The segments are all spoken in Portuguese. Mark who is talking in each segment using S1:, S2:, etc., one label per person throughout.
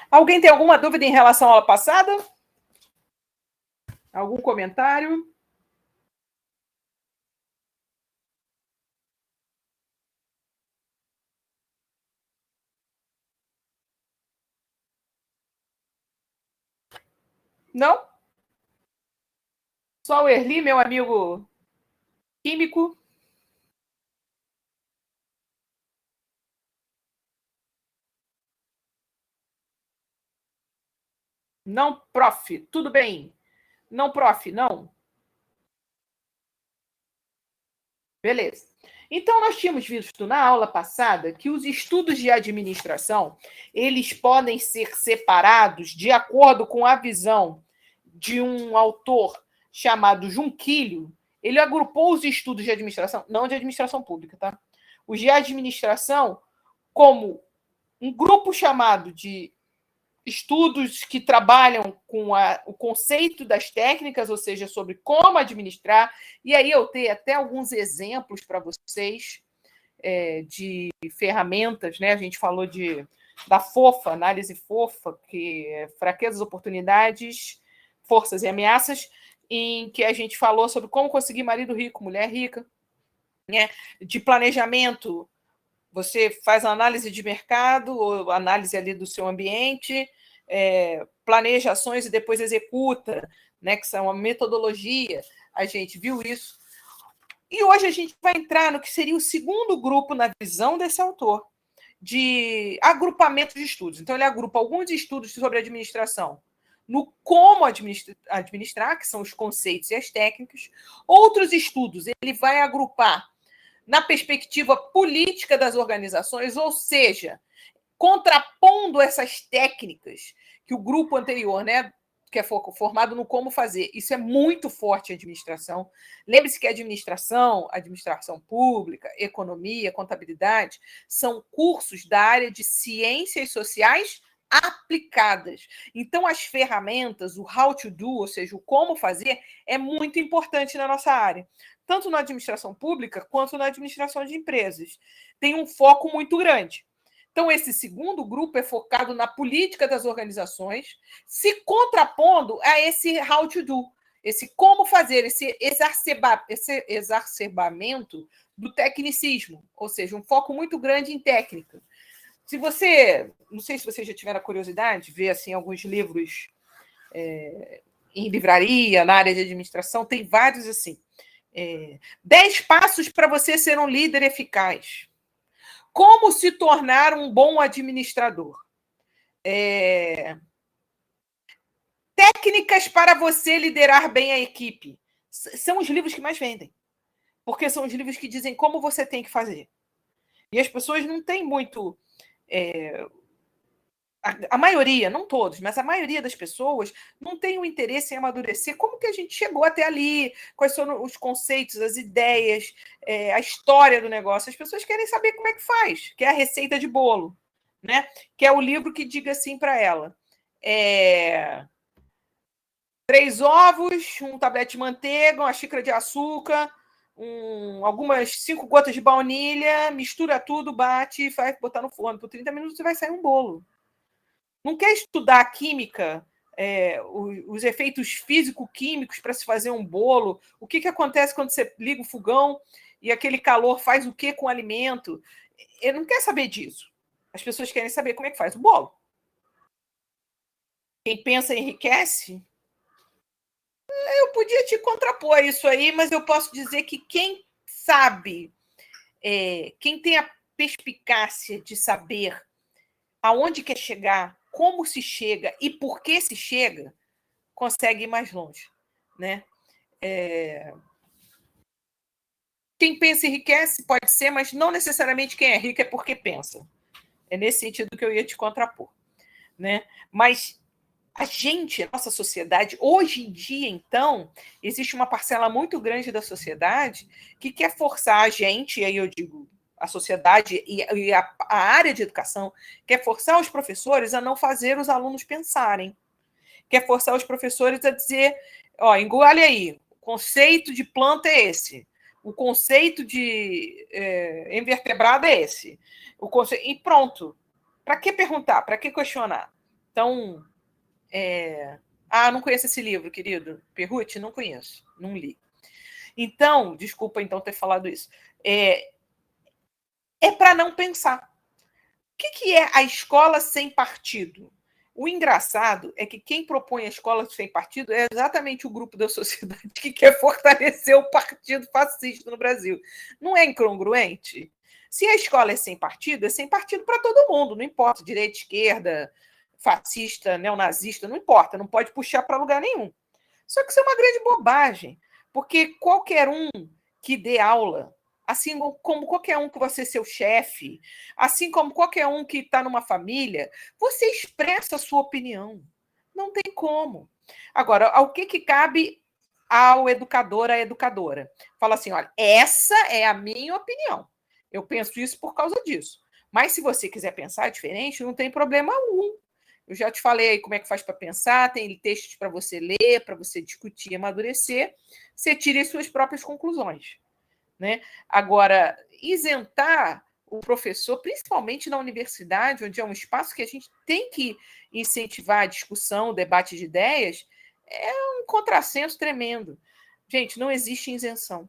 S1: Alguém tem alguma dúvida em relação à aula passada? Algum comentário? Não? Só o Erli, meu amigo químico. Não, prof. Tudo bem. Não, prof. Não. Beleza. Então, nós tínhamos visto na aula passada que os estudos de administração, eles podem ser separados de acordo com a visão de um autor chamado Junquilho. Ele agrupou os estudos de administração, não de administração pública, tá? Os de administração como um grupo chamado de estudos que trabalham com o conceito das técnicas, ou seja, sobre como administrar. E aí eu tenho até alguns exemplos para vocês de ferramentas, né? A gente falou da FOFA, análise FOFA, que é fraquezas, oportunidades, forças e ameaças, em que a gente falou sobre como conseguir marido rico, mulher rica, né? De planejamento. Você faz análise de mercado, ou análise ali do seu ambiente, planeja ações e depois executa, né, que são uma metodologia. A gente viu isso. E hoje a gente vai entrar no que seria o segundo grupo, na visão desse autor, de agrupamento de estudos. Então, ele agrupa alguns estudos sobre administração no como administrar, que são os conceitos e as técnicas. Outros estudos ele vai agrupar na perspectiva política das organizações, ou seja, contrapondo essas técnicas que o grupo anterior, né, que é formado no como fazer, isso é muito forte em administração. Lembre-se que administração pública, economia, contabilidade, são cursos da área de ciências sociais aplicadas. Então, as ferramentas, o how to do, ou seja, o como fazer, é muito importante na nossa área, tanto na administração pública quanto na administração de empresas. Tem um foco muito grande. Então, esse segundo grupo é focado na política das organizações, se contrapondo a esse how to do, esse como fazer, esse exacerbamento do tecnicismo, ou seja, um foco muito grande em técnica. Se você, não sei se vocês já tiveram a curiosidade de ver assim, alguns livros em livraria, na área de administração, tem vários assim. 10 passos para você ser um líder eficaz. Como se tornar um bom administrador? Técnicas para você liderar bem a equipe. São os livros que mais vendem. Porque são os livros que dizem como você tem que fazer. E as pessoas não têm muito... A maioria, não todos, mas a maioria das pessoas não tem o interesse em amadurecer. Como que a gente chegou até ali? Quais são os conceitos, as ideias, a história do negócio? As pessoas querem saber como é que faz, que é a receita de bolo, né? Que é o livro que diga assim para ela: 3 ovos, um tablete de manteiga, uma xícara de açúcar, algumas 5 gotas de baunilha, mistura tudo, bate e vai botar no forno. Por 30 minutos vai sair um bolo. Não quer estudar química, os efeitos físico-químicos para se fazer um bolo, o que acontece quando você liga o fogão e aquele calor faz o que com o alimento. Ele não quer saber disso. As pessoas querem saber como é que faz o bolo. Quem pensa enriquece. Eu podia te contrapor isso aí, mas eu posso dizer que quem sabe, quem tem a perspicácia de saber aonde quer chegar, como se chega e por que se chega, consegue ir mais longe, né? Quem pensa enriquece, pode ser, mas não necessariamente quem é rico é porque pensa. É nesse sentido que eu ia te contrapor, né? Mas a gente, a nossa sociedade, hoje em dia, então, existe uma parcela muito grande da sociedade que quer forçar a gente, e aí eu digo a sociedade e a área de educação, quer forçar os professores a não fazer os alunos pensarem. Quer forçar os professores a dizer, engole aí, o conceito de planta é esse, o conceito de invertebrado é esse, e pronto. Para que perguntar? Para que questionar? Então, não conheço esse livro, querido. Perrucci? Não conheço, não li. Então, desculpa então ter falado isso. É para não pensar. O que é a escola sem partido? O engraçado é que quem propõe a escola sem partido é exatamente o grupo da sociedade que quer fortalecer o partido fascista no Brasil. Não é incongruente? Se a escola é sem partido para todo mundo, não importa, direita, esquerda, fascista, neonazista, não importa, não pode puxar para lugar nenhum. Só que isso é uma grande bobagem, porque qualquer um que dê aula, assim como qualquer um que vai ser seu chefe, assim como qualquer um que está numa família, você expressa a sua opinião. Não tem como. Agora, ao que cabe ao educador, à educadora? Fala assim, olha, essa é a minha opinião. Eu penso isso por causa disso. Mas se você quiser pensar diferente, não tem problema algum. Eu já te falei aí como é que faz para pensar, tem textos para você ler, para você discutir, amadurecer, você tira as suas próprias conclusões. Né? Agora, isentar o professor, principalmente na universidade, onde é um espaço que a gente tem que incentivar a discussão, o debate de ideias, é um contrassenso tremendo. Gente, não existe isenção.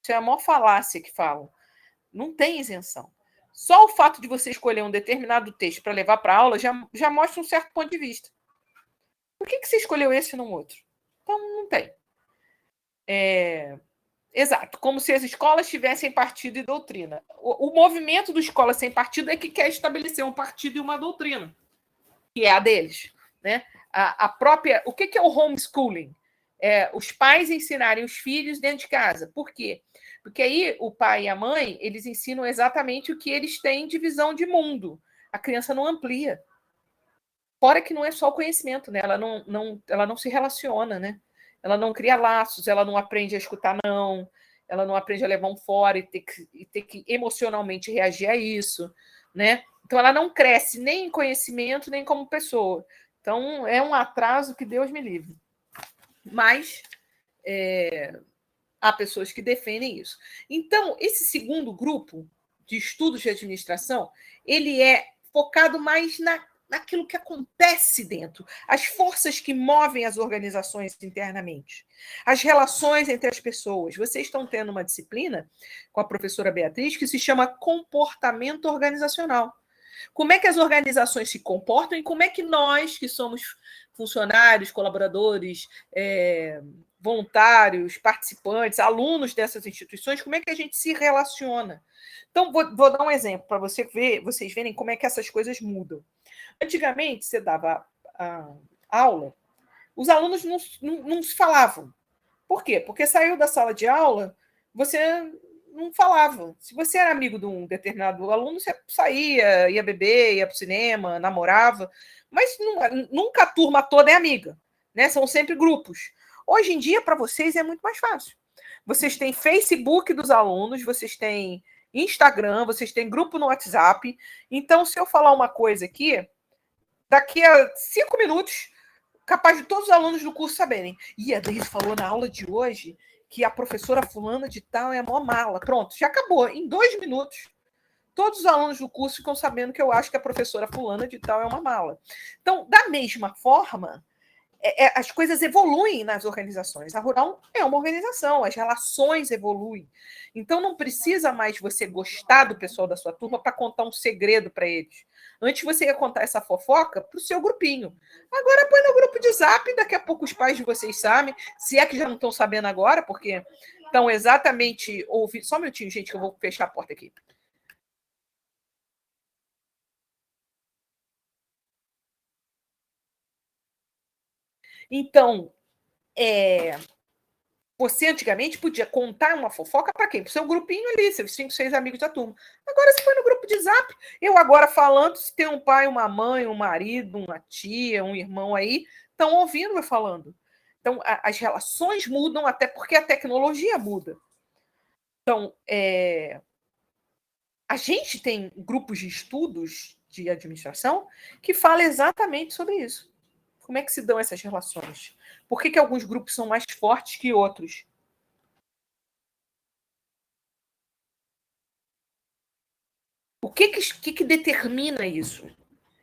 S1: Isso é a maior falácia que falam. Não tem isenção. Só o fato de você escolher um determinado texto para levar para a aula já mostra um certo ponto de vista. Por que você escolheu esse e não outro? Então, não tem. Exato, como se as escolas tivessem partido e doutrina. O movimento do Escola Sem Partido é que quer estabelecer um partido e uma doutrina, que é a deles. Né? A própria. O que é o homeschooling? Os pais ensinarem os filhos dentro de casa. Por quê? Porque aí o pai e a mãe eles ensinam exatamente o que eles têm de visão de mundo. A criança não amplia. Fora que não é só o conhecimento, né? Ela não se relaciona, né? Ela não cria laços, ela não aprende a escutar não, ela não aprende a levar um fora ter que emocionalmente reagir a isso, né? Então ela não cresce nem em conhecimento, nem como pessoa. Então é um atraso que Deus me livre. Mas há pessoas que defendem isso. Então, esse segundo grupo de estudos de administração, ele é focado mais naquilo que acontece dentro, as forças que movem as organizações internamente, as relações entre as pessoas. Vocês estão tendo uma disciplina com a professora Beatriz que se chama comportamento organizacional. Como é que as organizações se comportam e como é que nós, que somos funcionários, colaboradores, voluntários, participantes, alunos dessas instituições, como é que a gente se relaciona? Então, vou dar um exemplo para vocês verem como é que essas coisas mudam. Antigamente, você dava a aula, os alunos não se falavam. Por quê? Porque saiu da sala de aula, você não falava. Se você era amigo de um determinado aluno, você saía, ia beber, ia para o cinema, namorava, mas nunca a turma toda é amiga, né? São sempre grupos. Hoje em dia, para vocês, é muito mais fácil. Vocês têm Facebook dos alunos, vocês têm Instagram, vocês têm grupo no WhatsApp. Então, se eu falar uma coisa aqui, daqui a 5 minutos, capaz de todos os alunos do curso saberem. E a Deise falou na aula de hoje que a professora fulana de tal é a maior mala. Pronto, já acabou. Em 2 minutos, todos os alunos do curso ficam sabendo que eu acho que a professora fulana de tal é uma mala. Então, da mesma forma, as coisas evoluem nas organizações. A Rural é uma organização, as relações evoluem. Então, não precisa mais você gostar do pessoal da sua turma para contar um segredo para eles. Antes você ia contar essa fofoca para o seu grupinho. Agora põe no grupo de zap, daqui a pouco os pais de vocês sabem, se é que já não estão sabendo agora, porque estão exatamente ouvindo. Só um minutinho, gente, que eu vou fechar a porta aqui. Então, você antigamente podia contar uma fofoca para quem? Para o seu grupinho ali, seus 5, 6 amigos da turma. Agora você foi no grupo de zap. Eu agora falando, se tem um pai, uma mãe, um marido, uma tia, um irmão aí, estão ouvindo eu falando. Então, as relações mudam até porque a tecnologia muda. Então, a gente tem grupos de estudos de administração que falam exatamente sobre isso. Como é que se dão essas relações? Por que alguns grupos são mais fortes que outros? O que determina isso?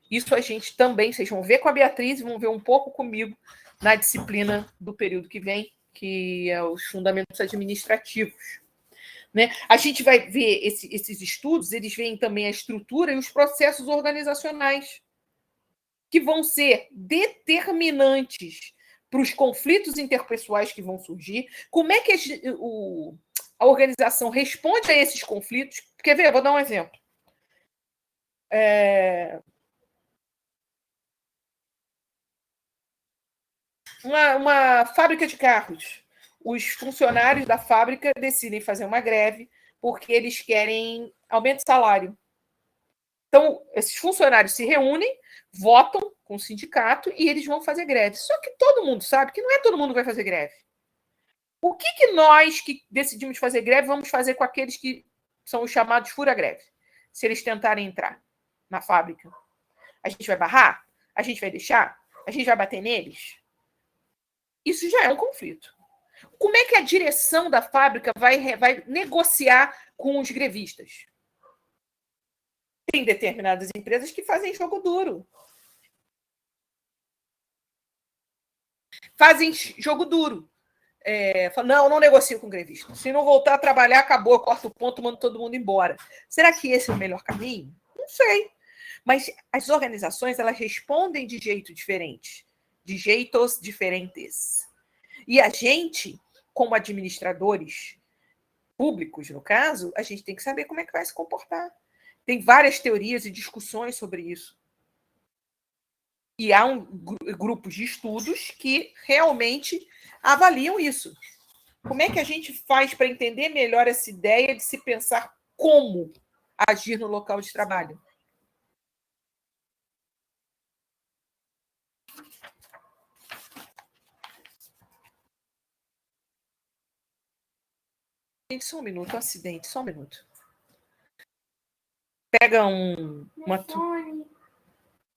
S1: Isso a gente também, vocês vão ver com a Beatriz e vão ver um pouco comigo na disciplina do período que vem, que é os fundamentos administrativos. Né? A gente vai ver esses estudos, eles veem também a estrutura e os processos organizacionais, que vão ser determinantes para os conflitos interpessoais que vão surgir. Como é que a organização responde a esses conflitos? Quer ver? Vou dar um exemplo. Uma fábrica de carros. Os funcionários da fábrica decidem fazer uma greve porque eles querem aumento de salário. Então, esses funcionários se reúnem, votam com o sindicato e eles vão fazer greve. Só que todo mundo sabe que não é todo mundo que vai fazer greve. O que nós que decidimos fazer greve vamos fazer com aqueles que são os chamados fura-greve? Se eles tentarem entrar na fábrica. A gente vai barrar? A gente vai deixar? A gente vai bater neles? Isso já é um conflito. Como é que a direção da fábrica vai negociar com os grevistas? Tem determinadas empresas que fazem jogo duro. Fazem jogo duro. Não negocio com o grevista. Se não voltar a trabalhar, acabou, eu corto o ponto, mando todo mundo embora. Será que esse é o melhor caminho? Não sei. Mas as organizações, elas respondem de jeito diferente. De jeitos diferentes. E a gente, como administradores públicos, no caso, a gente tem que saber como é que vai se comportar. Tem várias teorias e discussões sobre isso. E há grupos de estudos que realmente avaliam isso. Como é que a gente faz para entender melhor essa ideia de se pensar como agir no local de trabalho? Gente, só um minuto, um acidente, só um minuto. Pega uma...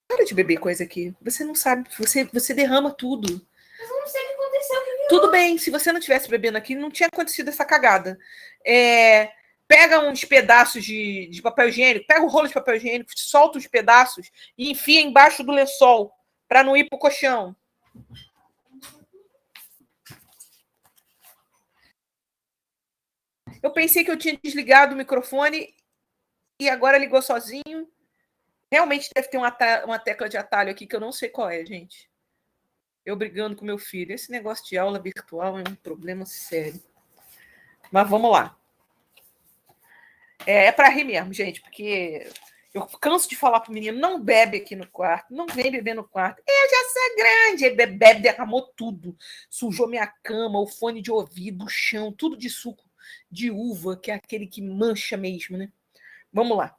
S1: Para de beber coisa aqui. Você não sabe, você derrama tudo.
S2: Mas eu não sei o que aconteceu.
S1: Tudo bem, se você não tivesse bebendo aqui, não tinha acontecido essa cagada. Pega uns pedaços de papel higiênico, pega o rolo de papel higiênico, solta os pedaços e enfia embaixo do lençol, para não ir pro colchão. Eu pensei que eu tinha desligado o microfone e agora ligou sozinho. Realmente deve ter uma tecla de atalho aqui que eu não sei qual é, gente. Eu brigando com meu filho. Esse negócio de aula virtual é um problema sério. Mas vamos lá. É para rir mesmo, gente, porque eu canso de falar pro menino, não bebe aqui no quarto, não vem beber no quarto. Eu já sou grande. Ele bebe, derramou tudo. Sujou minha cama, o fone de ouvido, o chão, tudo de suco de uva, que é aquele que mancha mesmo, né? Vamos lá.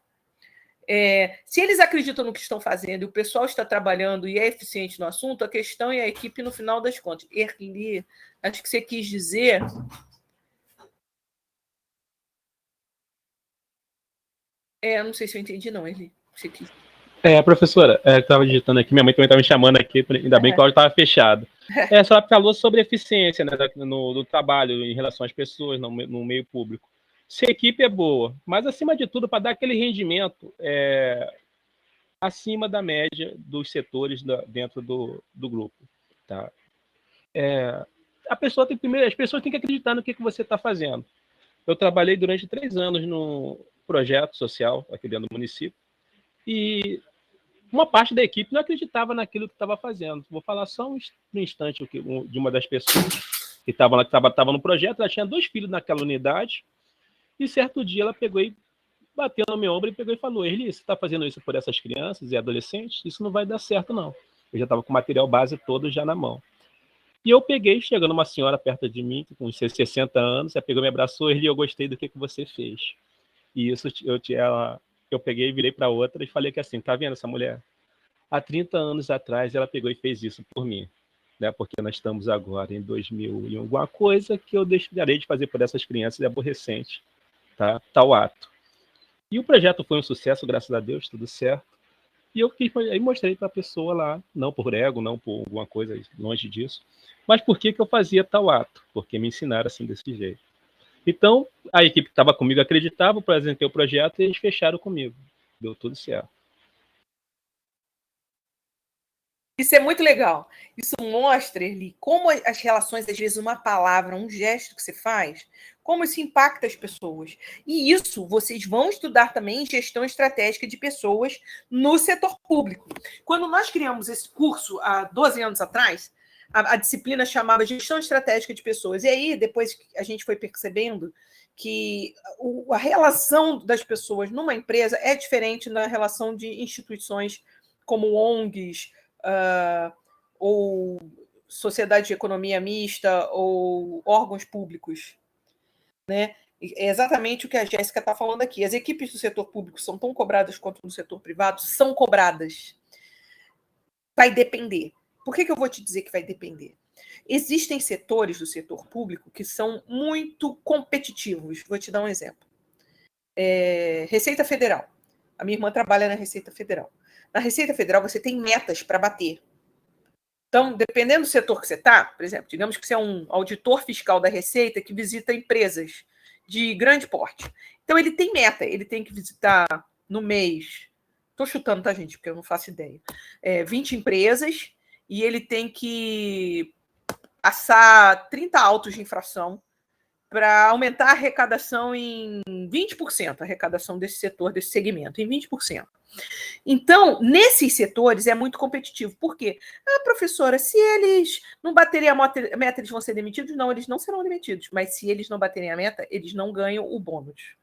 S1: Se eles acreditam no que estão fazendo e o pessoal está trabalhando e é eficiente no assunto, a questão é a equipe no final das contas. Erli, acho que você quis dizer... não sei se eu entendi, não, Erli. Você quis...
S3: Professora, eu estava digitando aqui, minha mãe também estava me chamando aqui, ainda bem que o áudio estava fechado. A senhora falou sobre eficiência, né, do trabalho em relação às pessoas no meio público. Se a equipe é boa, mas acima de tudo, para dar aquele rendimento acima da média dos setores dentro do grupo. Tá? As pessoas têm que acreditar no que você está fazendo. Eu trabalhei durante 3 anos no projeto social aqui dentro do município e uma parte da equipe não acreditava naquilo que estava fazendo. Vou falar só um instante de uma das pessoas que estava lá, que estava no projeto. Ela tinha 2 filhos naquela unidade e certo dia ela pegou e bateu no meu ombro e pegou e falou: Erli, você está fazendo isso por essas crianças e adolescentes? Isso não vai dar certo, não. Eu já estava com o material base todo já na mão. E eu peguei, chegando uma senhora perto de mim, com uns 60 anos, ela pegou e me abraçou: Erli, eu gostei do que você fez. E isso eu peguei, virei para outra e falei que assim, tá vendo essa mulher? Há 30 anos atrás ela pegou e fez isso por mim, né? Porque nós estamos agora em 2000 e alguma coisa que eu deixarei de fazer por essas crianças é aborrecente, tá? Tal ato. E o projeto foi um sucesso, graças a Deus, tudo certo. E eu mostrei para a pessoa lá, não por ego, não por alguma coisa longe disso, mas por que eu fazia tal ato? Porque me ensinaram assim desse jeito. Então, a equipe que estava comigo acreditava, eu apresentei o projeto e eles fecharam comigo. Deu tudo certo.
S1: Isso é muito legal. Isso mostra, Erli, como as relações, às vezes, uma palavra, um gesto que você faz, como isso impacta as pessoas. E isso vocês vão estudar também em gestão estratégica de pessoas no setor público. Quando nós criamos esse curso, há 12 anos atrás, a disciplina chamava Gestão Estratégica de Pessoas. E aí, depois a gente foi percebendo que a relação das pessoas numa empresa é diferente da relação de instituições como ONGs, ou sociedade de economia mista, ou órgãos públicos. Né? É exatamente o que a Jéssica está falando aqui. As equipes do setor público são tão cobradas quanto no setor privado? São cobradas. Vai depender. Por que eu vou te dizer que vai depender? Existem setores do setor público que são muito competitivos. Vou te dar um exemplo. Receita Federal. A minha irmã trabalha na Receita Federal. Na Receita Federal, você tem metas para bater. Então, dependendo do setor que você está, por exemplo, digamos que você é um auditor fiscal da Receita que visita empresas de grande porte. Então, ele tem meta, ele tem que visitar no mês, estou chutando, tá, gente, porque eu não faço ideia, 20 empresas, e ele tem que assar 30 autos de infração para aumentar a arrecadação em 20%, a arrecadação desse setor, desse segmento, em 20%. Então, nesses setores é muito competitivo. Por quê? Professora, se eles não baterem a meta, eles vão ser demitidos? Não, eles não serão demitidos. Mas se eles não baterem a meta, eles não ganham o bônus.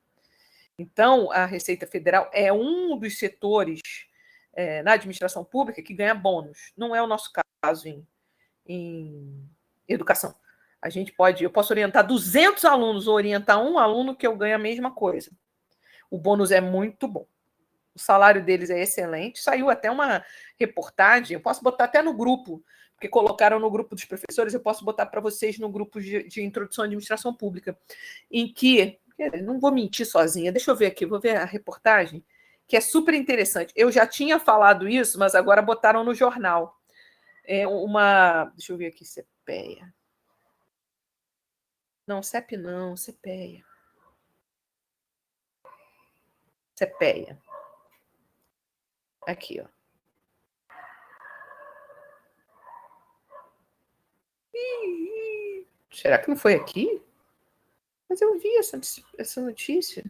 S1: Então, a Receita Federal é um dos setores na administração pública que ganha bônus. Não é o nosso caso em educação. Eu posso orientar 200 alunos ou orientar um aluno que eu ganho a mesma coisa. O bônus é muito bom. O salário deles é excelente. Saiu até uma reportagem, eu posso botar até no grupo, porque colocaram no grupo dos professores, eu posso botar para vocês no grupo de introdução à administração pública, em que, não vou mentir sozinha, deixa eu ver aqui, vou ver a reportagem, que é super interessante. Eu já tinha falado isso, mas agora botaram no jornal. Deixa eu ver aqui, CPEA. Não, CEP não, CPEA. CPEA. Aqui, ó. Será que não foi aqui? Mas eu vi essa notícia.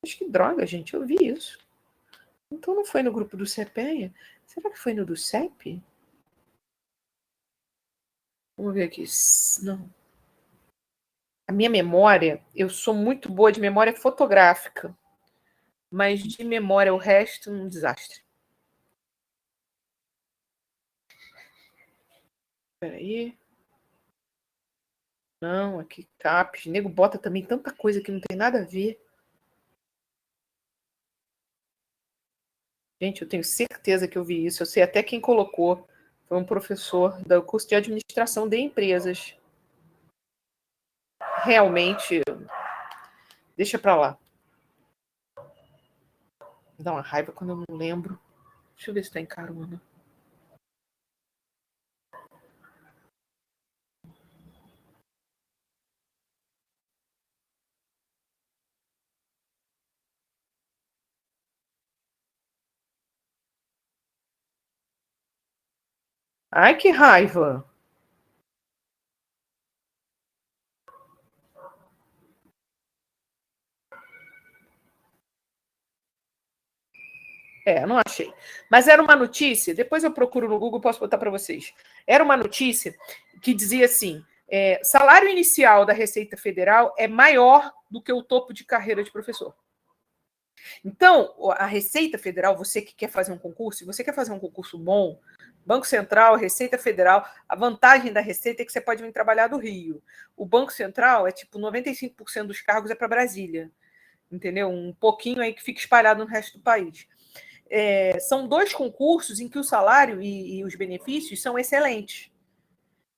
S1: Acho que droga, gente, eu vi isso. Então não foi no grupo do CPEA? Será que foi no do CEP? Vamos ver aqui. Não. A minha memória, eu sou muito boa de memória fotográfica, mas de memória o resto um desastre. Espera aí. Não, aqui CAPES. Nego bota também tanta coisa que não tem nada a ver. Gente, eu tenho certeza que eu vi isso. Eu sei até quem colocou. Foi um professor do curso de administração de empresas. Realmente, deixa para lá. Dá uma raiva quando eu não lembro. Deixa eu ver se está em carona. Ai, que raiva! Não achei. Mas era uma notícia, depois eu procuro no Google, posso botar para vocês. Era uma notícia que dizia assim: salário inicial da Receita Federal é maior do que o topo de carreira de professor. Então, a Receita Federal, você que quer fazer um concurso, se você quer fazer um concurso bom, Banco Central, Receita Federal, a vantagem da Receita é que você pode vir trabalhar do Rio. O Banco Central é tipo 95% dos cargos é para Brasília, entendeu? Um pouquinho aí que fica espalhado no resto do país. São dois concursos em que o salário e os benefícios são excelentes.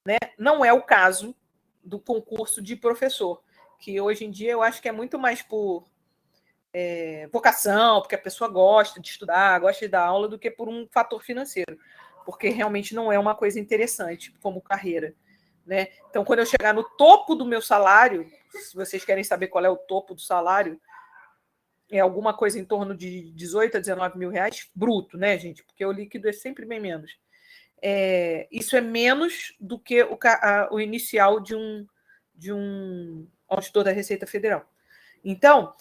S1: Né? Não é o caso do concurso de professor, que hoje em dia eu acho que é muito mais por vocação, porque a pessoa gosta de estudar, gosta de dar aula, do que por um fator financeiro, porque realmente não é uma coisa interessante como carreira. Né? Então, quando eu chegar no topo do meu salário, se vocês querem saber qual é o topo do salário, é alguma coisa em torno de 18 a 19 mil reais bruto, né, gente? Porque o líquido é sempre bem menos. Isso é menos do que o inicial de um auditor da Receita Federal. Então,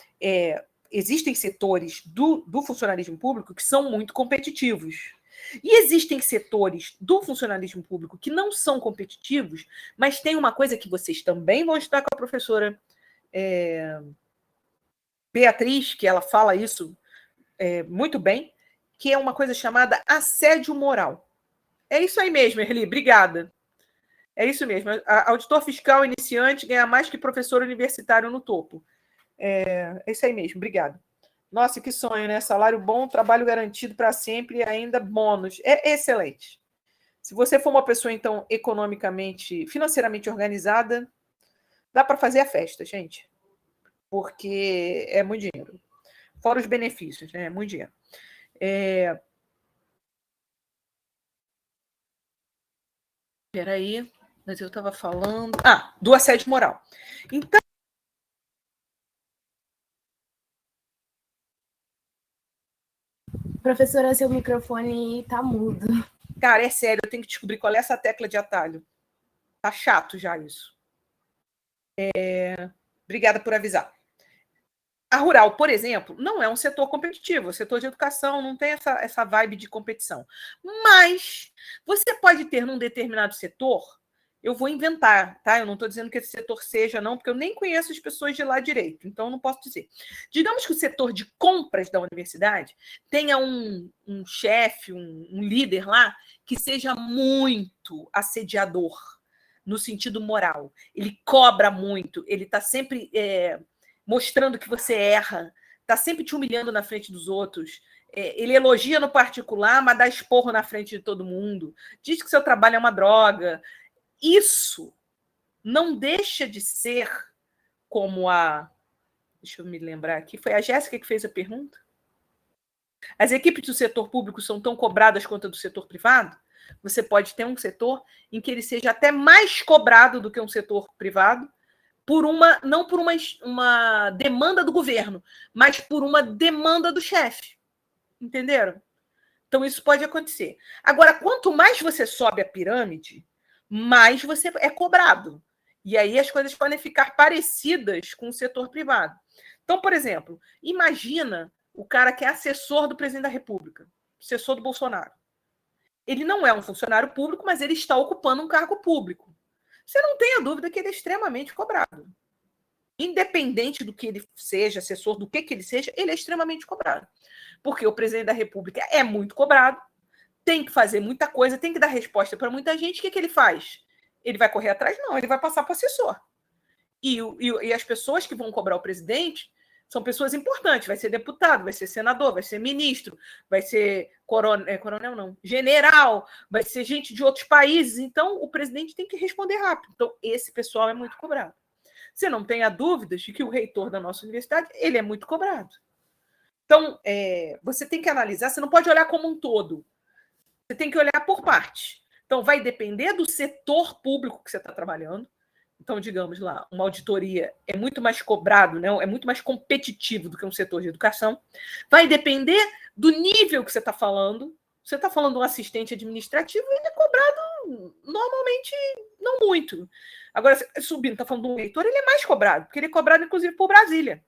S1: existem setores do funcionalismo público que são muito competitivos. E existem setores do funcionalismo público que não são competitivos, mas tem uma coisa que vocês também vão estudar com a professora Beatriz, que ela fala isso muito bem, que é uma coisa chamada assédio moral. É isso aí mesmo, Erli, obrigada. É isso mesmo. Auditor fiscal iniciante ganha mais que professor universitário no topo. É isso aí mesmo, obrigada. Nossa, que sonho, né? Salário bom, trabalho garantido para sempre e ainda bônus. É excelente. Se você for uma pessoa, então, economicamente, financeiramente organizada, dá para fazer a festa, gente. Porque é muito dinheiro. Fora os benefícios, né? É muito dinheiro. Peraí, mas eu estava falando... do assédio moral. Então,
S2: professora, seu microfone tá mudo.
S1: Cara, é sério, eu tenho que descobrir qual é essa tecla de atalho. Tá chato já isso. Obrigada por avisar. A rural, por exemplo, não é um setor competitivo. O setor de educação não tem essa vibe de competição. Mas você pode ter num determinado setor, eu vou inventar, tá? Eu não estou dizendo que esse setor seja, não, porque eu nem conheço as pessoas de lá direito, então não posso dizer. Digamos que o setor de compras da universidade tenha um chefe, um líder lá, que seja muito assediador, no sentido moral. Ele cobra muito, ele está sempre mostrando que você erra, está sempre te humilhando na frente dos outros. Ele elogia no particular, mas dá esporro na frente de todo mundo. Diz que seu trabalho é uma droga. Isso não deixa de ser como deixa eu me lembrar aqui, foi a Jéssica que fez a pergunta? As equipes do setor público são tão cobradas quanto a do setor privado? Você pode ter um setor em que ele seja até mais cobrado do que um setor privado, não por uma demanda do governo, mas por uma demanda do chefe. Entenderam? Então, isso pode acontecer. Agora, quanto mais você sobe a pirâmide, mais você é cobrado. E aí as coisas podem ficar parecidas com o setor privado. Então, por exemplo, imagina o cara que é assessor do presidente da República, assessor do Bolsonaro. Ele não é um funcionário público, mas ele está ocupando um cargo público. Você não tenha dúvida que ele é extremamente cobrado. Independente do que ele seja, assessor do que ele seja, ele é extremamente cobrado. Porque o presidente da República é muito cobrado, tem que fazer muita coisa, tem que dar resposta para muita gente. O que ele faz? Ele vai correr atrás? Não, ele vai passar para o assessor. E as pessoas que vão cobrar o presidente são pessoas importantes. Vai ser deputado, vai ser senador, vai ser ministro, vai ser coronel não, general, vai ser gente de outros países. Então, o presidente tem que responder rápido. Então, esse pessoal é muito cobrado. Você não tenha dúvidas de que o reitor da nossa universidade ele é muito cobrado. Então, você tem que analisar, você não pode olhar como um todo. Você tem que olhar por parte. Então, vai depender do setor público que você está trabalhando. Então, digamos lá, uma auditoria é muito mais cobrado, né? É muito mais competitivo do que um setor de educação. Vai depender do nível que você está falando. Você está falando de um assistente administrativo, ele é cobrado normalmente não muito. Agora, subindo, está falando de um reitor, ele é mais cobrado, porque ele é cobrado, inclusive, por Brasília.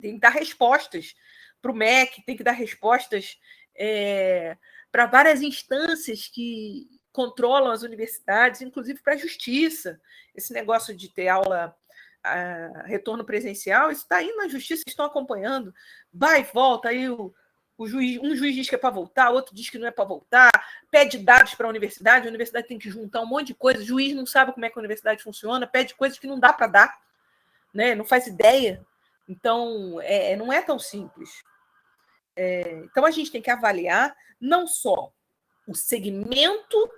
S1: Tem que dar respostas para o MEC, tem que dar respostas para várias instâncias que controlam as universidades, inclusive para a justiça. Esse negócio de ter aula, retorno presencial, isso está indo na justiça, estão acompanhando. Vai e volta, aí um juiz diz que é para voltar, outro diz que não é para voltar, pede dados para a universidade tem que juntar um monte de coisa, o juiz não sabe como é que a universidade funciona, pede coisas que não dá para dar, né? Não faz ideia. Então, não é tão simples. Então, a gente tem que avaliar não só o segmento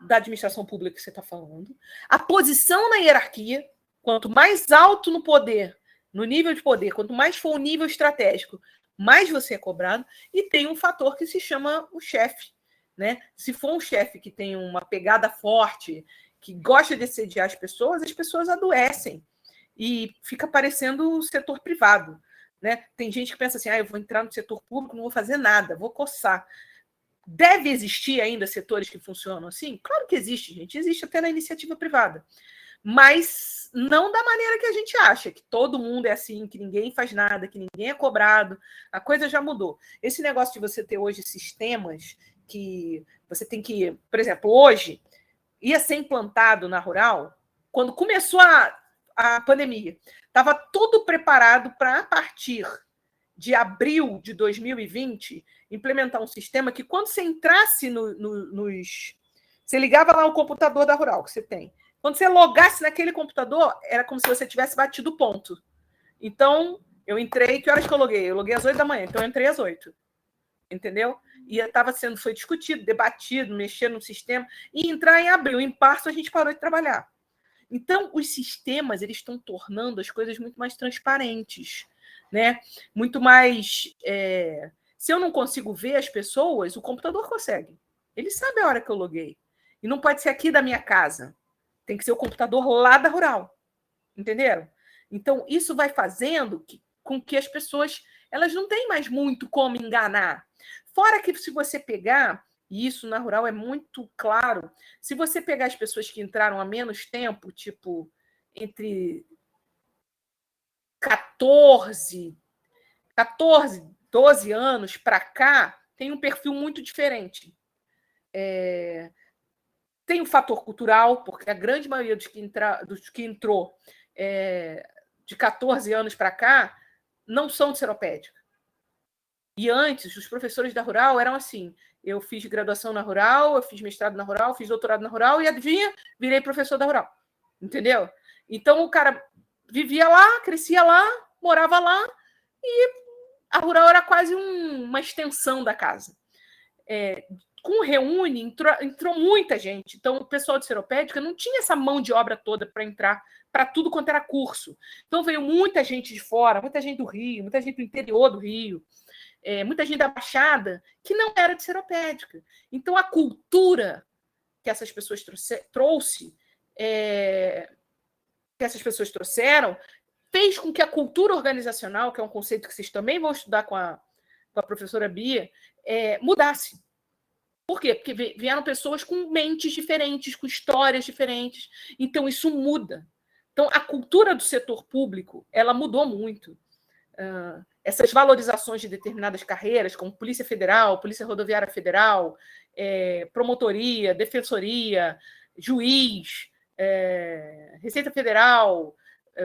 S1: da administração pública que você está falando, a posição na hierarquia, quanto mais alto no poder, no nível de poder, quanto mais for o nível estratégico, mais você é cobrado, e tem um fator que se chama o chefe. Né? Se for um chefe que tem uma pegada forte, que gosta de assediar as pessoas adoecem e fica parecendo o setor privado. Né? Tem gente que pensa assim, eu vou entrar no setor público, não vou fazer nada, vou coçar. Deve existir ainda setores que funcionam assim? Claro que existe, gente. Existe até na iniciativa privada. Mas não da maneira que a gente acha, que todo mundo é assim, que ninguém faz nada, que ninguém é cobrado. A coisa já mudou. Esse negócio de você ter hoje sistemas que você tem que... Por exemplo, hoje ia ser implantado na Rural, quando começou a pandemia, estava tudo preparado para, a partir de abril de 2020, implementar um sistema que, quando você entrasse nos... Você ligava lá o computador da Rural que você tem. Quando você logasse naquele computador, era como se você tivesse batido o ponto. Então, eu entrei... Que horas que eu loguei? Eu loguei às 8 da manhã, então eu entrei às 8. Entendeu? E foi discutido, debatido, mexer no sistema. E entrar em abril. Em março, a gente parou de trabalhar. Então, os sistemas eles estão tornando as coisas muito mais transparentes, né? Muito mais... Se eu não consigo ver as pessoas, o computador consegue. Ele sabe a hora que eu loguei. E não pode ser aqui da minha casa. Tem que ser o computador lá da Rural. Entenderam? Então, isso vai fazendo com que as pessoas elas não têm mais muito como enganar. Fora que, se você pegar, e isso na Rural é muito claro, se você pegar as pessoas que entraram há menos tempo, tipo, entre 14, 12 anos para cá, tem um perfil muito diferente. Tem o fator cultural, porque a grande maioria dos que entrou de 14 anos para cá não são de seropédica. E antes, os professores da Rural eram assim: eu fiz graduação na Rural, eu fiz mestrado na Rural, fiz doutorado na Rural e, adivinha, virei professor da Rural. Entendeu? Então, o cara vivia lá, crescia lá, morava lá e a Rural era quase uma extensão da casa. Com o Reúne, entrou muita gente. Então, o pessoal de seropédica não tinha essa mão de obra toda para entrar para tudo quanto era curso. Então, veio muita gente de fora, muita gente do Rio, muita gente do interior do Rio, muita gente da Baixada, que não era de seropédica. Então, a cultura que essas pessoas trouxeram, fez com que a cultura organizacional, que é um conceito que vocês também vão estudar com a professora Bia, mudasse. Por quê? Porque vieram pessoas com mentes diferentes, com histórias diferentes. Então, isso muda. Então, a cultura do setor público ela mudou muito. Essas valorizações de determinadas carreiras, como Polícia Federal, Polícia Rodoviária Federal, promotoria, defensoria, juiz, Receita Federal,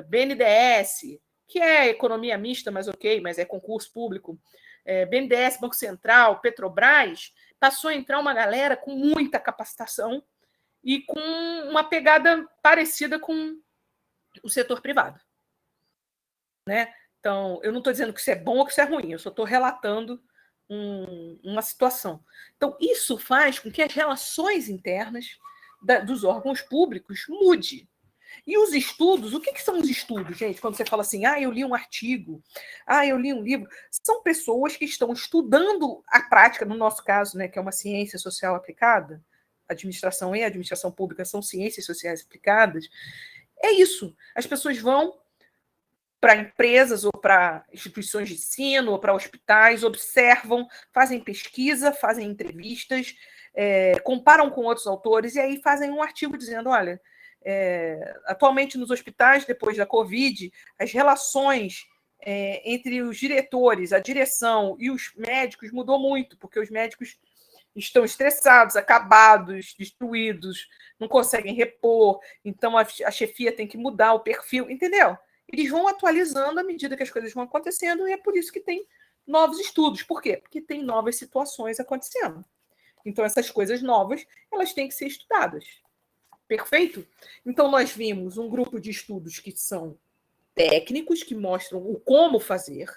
S1: BNDES, que é economia mista, mas ok, mas é concurso público, BNDES, Banco Central, Petrobras, passou a entrar uma galera com muita capacitação e com uma pegada parecida com o setor privado. Né? Então, eu não estou dizendo que isso é bom ou que isso é ruim, eu só estou relatando uma situação. Então, isso faz com que as relações internas dos órgãos públicos mude. E os estudos, o que são os estudos, gente? Quando você fala assim, eu li um artigo, eu li um livro, são pessoas que estão estudando a prática, no nosso caso, né, que é uma ciência social aplicada, administração e administração pública são ciências sociais aplicadas, é isso. As pessoas vão para empresas ou para instituições de ensino ou para hospitais, observam, fazem pesquisa, fazem entrevistas, comparam com outros autores e aí fazem um artigo dizendo, olha, atualmente nos hospitais, depois da Covid, as relações entre os diretores, a direção e os médicos mudou muito, porque os médicos estão estressados, acabados, destruídos, não conseguem repor, então a chefia tem que mudar o perfil, entendeu? Eles vão atualizando à medida que as coisas vão acontecendo e é por isso que tem novos estudos. Por quê? Porque tem novas situações acontecendo. Então, essas coisas novas, elas têm que ser estudadas. Perfeito? Então, nós vimos um grupo de estudos que são técnicos, que mostram o como fazer,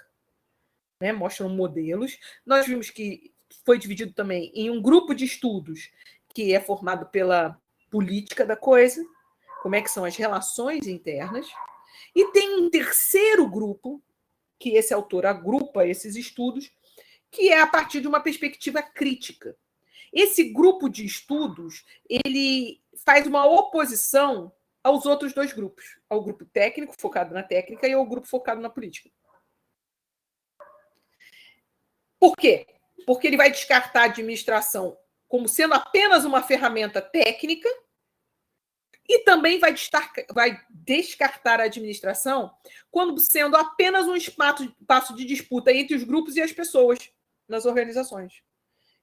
S1: né? Mostram modelos. Nós vimos que foi dividido também em um grupo de estudos que é formado pela política da coisa, como é que são as relações internas. E tem um terceiro grupo, que esse autor agrupa esses estudos, que é a partir de uma perspectiva crítica. Esse grupo de estudos, ele faz uma oposição aos outros dois grupos, ao grupo técnico, focado na técnica, e ao grupo focado na política. Por quê? Porque ele vai descartar a administração como sendo apenas uma ferramenta técnica e também vai descartar a administração como sendo apenas um espaço de disputa entre os grupos e as pessoas nas organizações.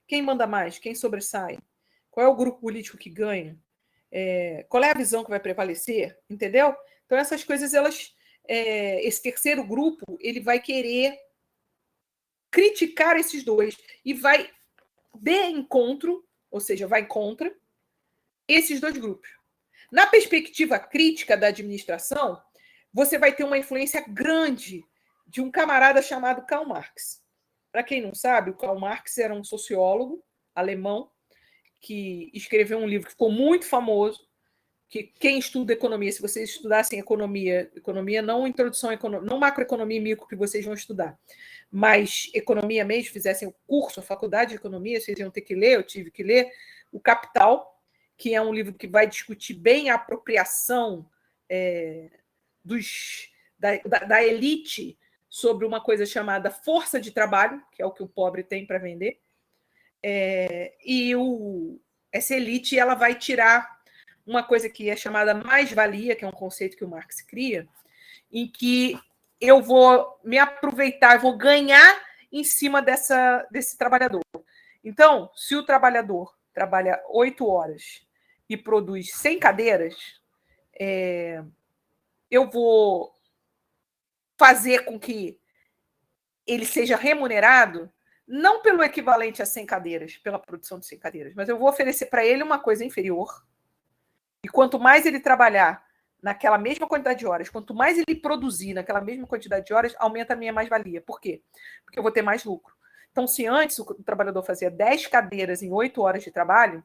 S1: Quem manda mais? Quem sobressai? Qual é o grupo político que ganha? Qual é a visão que vai prevalecer? Entendeu? Então, essas coisas, esse terceiro grupo, ele vai querer criticar esses dois e vai de encontro, ou seja, vai contra esses dois grupos. Na perspectiva crítica da administração, você vai ter uma influência grande de um camarada chamado Karl Marx. Para quem não sabe, o Karl Marx era um sociólogo alemão que escreveu um livro que ficou muito famoso, que quem estuda economia, se vocês estudassem economia não introdução não macroeconomia e micro que vocês vão estudar, mas economia mesmo, fizessem o curso, a faculdade de economia, vocês iam ter que ler, eu tive que ler O Capital, que é um livro que vai discutir bem a apropriação da elite sobre uma coisa chamada força de trabalho, que é o que o pobre tem para vender. Essa elite ela vai tirar uma coisa que é chamada mais-valia, que é um conceito que o Marx cria, em que eu vou me aproveitar, vou ganhar em cima desse trabalhador. Então, se o trabalhador trabalha 8 horas e produz 100 cadeiras, eu vou fazer com que ele seja remunerado não pelo equivalente a 100 cadeiras, pela produção de 100 cadeiras, mas eu vou oferecer para ele uma coisa inferior. E quanto mais ele trabalhar naquela mesma quantidade de horas, quanto mais ele produzir naquela mesma quantidade de horas, aumenta a minha mais-valia. Por quê? Porque eu vou ter mais lucro. Então, se antes o trabalhador fazia 10 cadeiras em 8 horas de trabalho,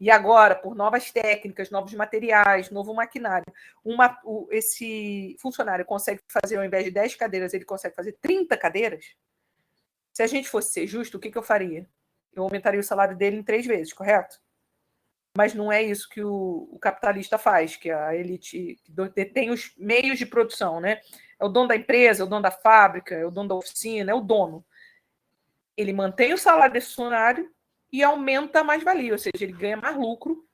S1: e agora, por novas técnicas, novos materiais, novo maquinário, esse funcionário consegue fazer, ao invés de 10 cadeiras, ele consegue fazer 30 cadeiras, se a gente fosse ser justo, o que eu faria? Eu aumentaria o salário dele em 3 vezes, correto? Mas não é isso que o capitalista faz, que a elite detém os meios de produção, né? É o dono da empresa, é o dono da fábrica, é o dono da oficina, é o dono. Ele mantém o salário desse funcionário e aumenta a mais-valia, ou seja, ele ganha mais lucro,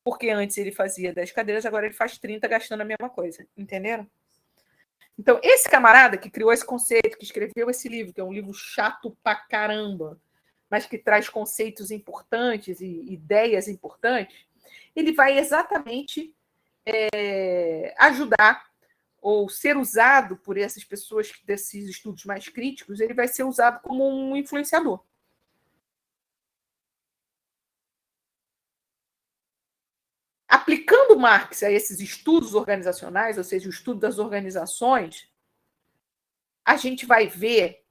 S1: porque antes ele fazia 10 cadeiras, agora ele faz 30 gastando a mesma coisa. Entenderam? Então, esse camarada que criou esse conceito, que escreveu esse livro, que é um livro chato pra caramba, mas que traz conceitos importantes e ideias importantes, ele vai exatamente ajudar ou ser usado por essas pessoas desses estudos mais críticos, ele vai ser usado como um influenciador. Aplicando Marx a esses estudos organizacionais, ou seja, o estudo das organizações, a gente vai ver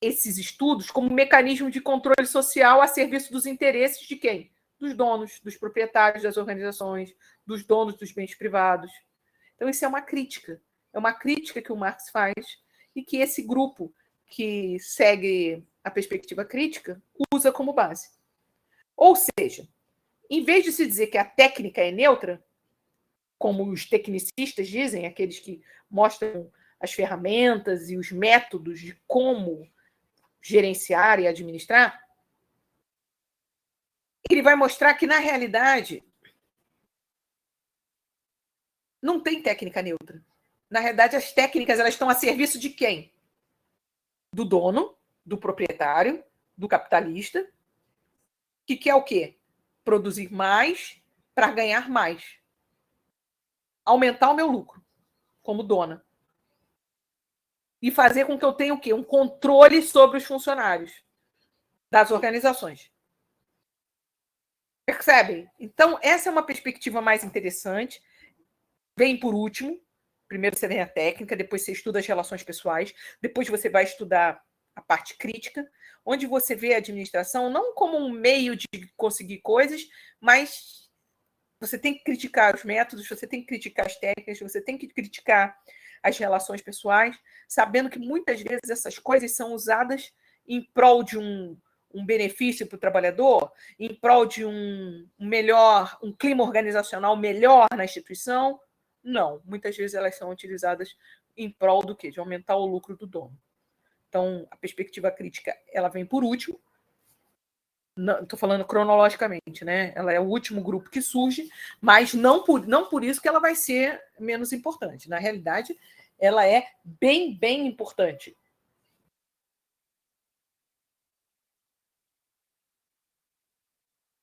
S1: esses estudos como um mecanismo de controle social a serviço dos interesses de quem? Dos donos, dos proprietários das organizações, dos donos dos bens privados. Então, isso é uma crítica que o Marx faz e que esse grupo que segue a perspectiva crítica usa como base. Ou seja, em vez de se dizer que a técnica é neutra, como os tecnicistas dizem, aqueles que mostram as ferramentas e os métodos de como gerenciar e administrar, ele vai mostrar que, na realidade, não tem técnica neutra. Na realidade, as técnicas elas estão a serviço de quem? Do dono, do proprietário, do capitalista, que quer o quê? Produzir mais para ganhar mais. Aumentar o meu lucro como dona. E fazer com que eu tenha o quê? Um controle sobre os funcionários das organizações. Percebem? Então, essa é uma perspectiva mais interessante. Vem por último. Primeiro você tem a técnica, depois você estuda as relações pessoais, depois você vai estudar a parte crítica, onde você vê a administração não como um meio de conseguir coisas, mas você tem que criticar os métodos, você tem que criticar as técnicas, você tem que criticar as relações pessoais, sabendo que muitas vezes essas coisas são usadas em prol de um benefício para o trabalhador, em prol de um clima organizacional melhor na instituição. Não, muitas vezes elas são utilizadas em prol do quê? De aumentar o lucro do dono. Então, a perspectiva crítica ela vem por último. Estou falando cronologicamente, né? Ela é o último grupo que surge, mas não por isso que ela vai ser menos importante. Na realidade, ela é bem, bem importante.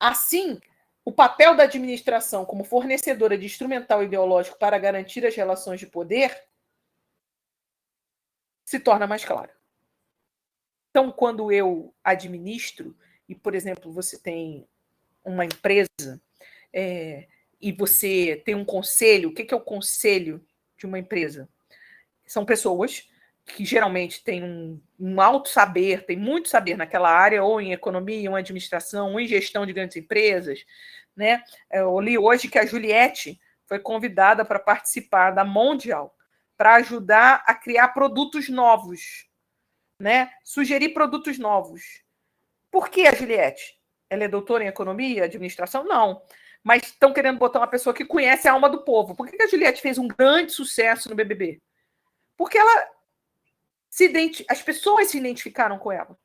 S1: Assim, o papel da administração como fornecedora de instrumental ideológico para garantir as relações de poder se torna mais claro. Então, quando eu administro, e, por exemplo, você tem uma empresa e você tem um conselho, o que é o conselho de uma empresa? São pessoas que geralmente têm um alto saber, tem muito saber naquela área, ou em economia, ou em administração, ou em gestão de grandes empresas. Né? Eu li hoje que a Juliette foi convidada para participar da Mondial para ajudar a criar produtos novos, né? Sugerir produtos novos. Por que a Juliette? Ela é doutora em economia, administração? Não. Mas estão querendo botar uma pessoa que conhece a alma do povo. Por que a Juliette fez um grande sucesso no BBB? Porque ela as pessoas se identificaram com ela.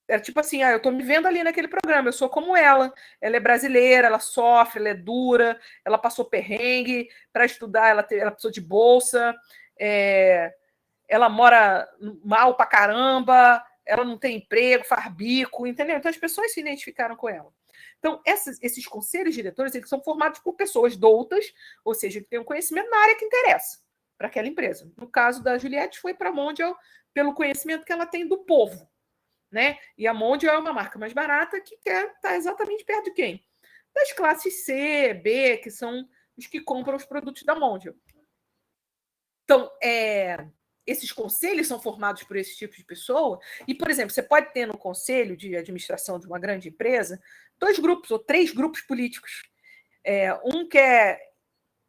S1: É tipo assim, eu estou me vendo ali naquele programa, eu sou como ela é brasileira, ela sofre, ela é dura, ela passou perrengue para estudar, ela precisou de bolsa, ela mora mal pra caramba, ela não tem emprego, faz bico, entendeu? Então as pessoas se identificaram com ela. Então, esses conselhos diretores, eles são formados por pessoas doutas, ou seja, que têm um conhecimento na área que interessa para aquela empresa. No caso da Juliette, foi para a Mondial pelo conhecimento que ela tem do povo. Né? E a Mondial é uma marca mais barata que quer estar exatamente perto de quem? Das classes C, B, que são os que compram os produtos da Mondial. Então, esses conselhos são formados por esse tipo de pessoa. E, por exemplo, você pode ter no conselho de administração de uma grande empresa 2 grupos ou 3 grupos políticos. Um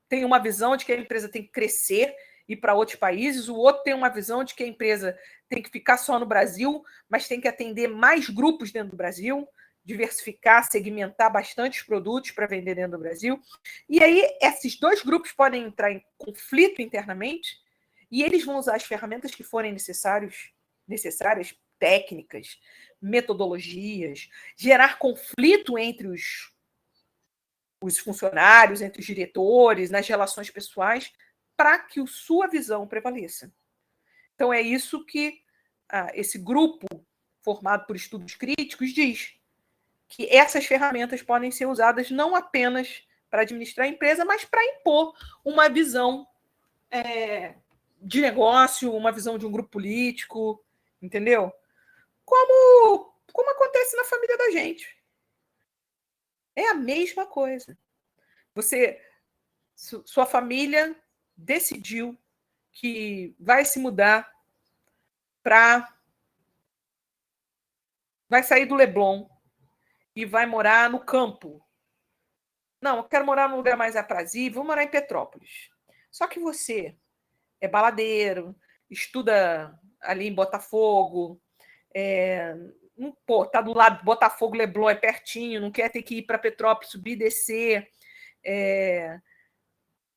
S1: tem uma visão de que a empresa tem que crescer e ir para outros países, o outro tem uma visão de que a empresa tem que ficar só no Brasil, mas tem que atender mais grupos dentro do Brasil, diversificar, segmentar bastante os produtos para vender dentro do Brasil. E aí, esses 2 grupos podem entrar em conflito internamente e eles vão usar as ferramentas que forem necessárias, técnicas, metodologias, gerar conflito entre os funcionários, entre os diretores, nas relações pessoais, para que a sua visão prevaleça. Então, é isso que esse grupo, formado por estudos críticos, diz que essas ferramentas podem ser usadas não apenas para administrar a empresa, mas para impor uma visão de negócio, uma visão de um grupo político, entendeu? Como acontece na família da gente. É a mesma coisa. Sua família decidiu que vai se mudar vai sair do Leblon e vai morar no campo. Não, eu quero morar num lugar mais aprazível, vou morar em Petrópolis. Só que você é baladeiro, estuda ali em Botafogo, tá do lado, Botafogo, Leblon é pertinho, não quer ter que ir para Petrópolis, subir e descer.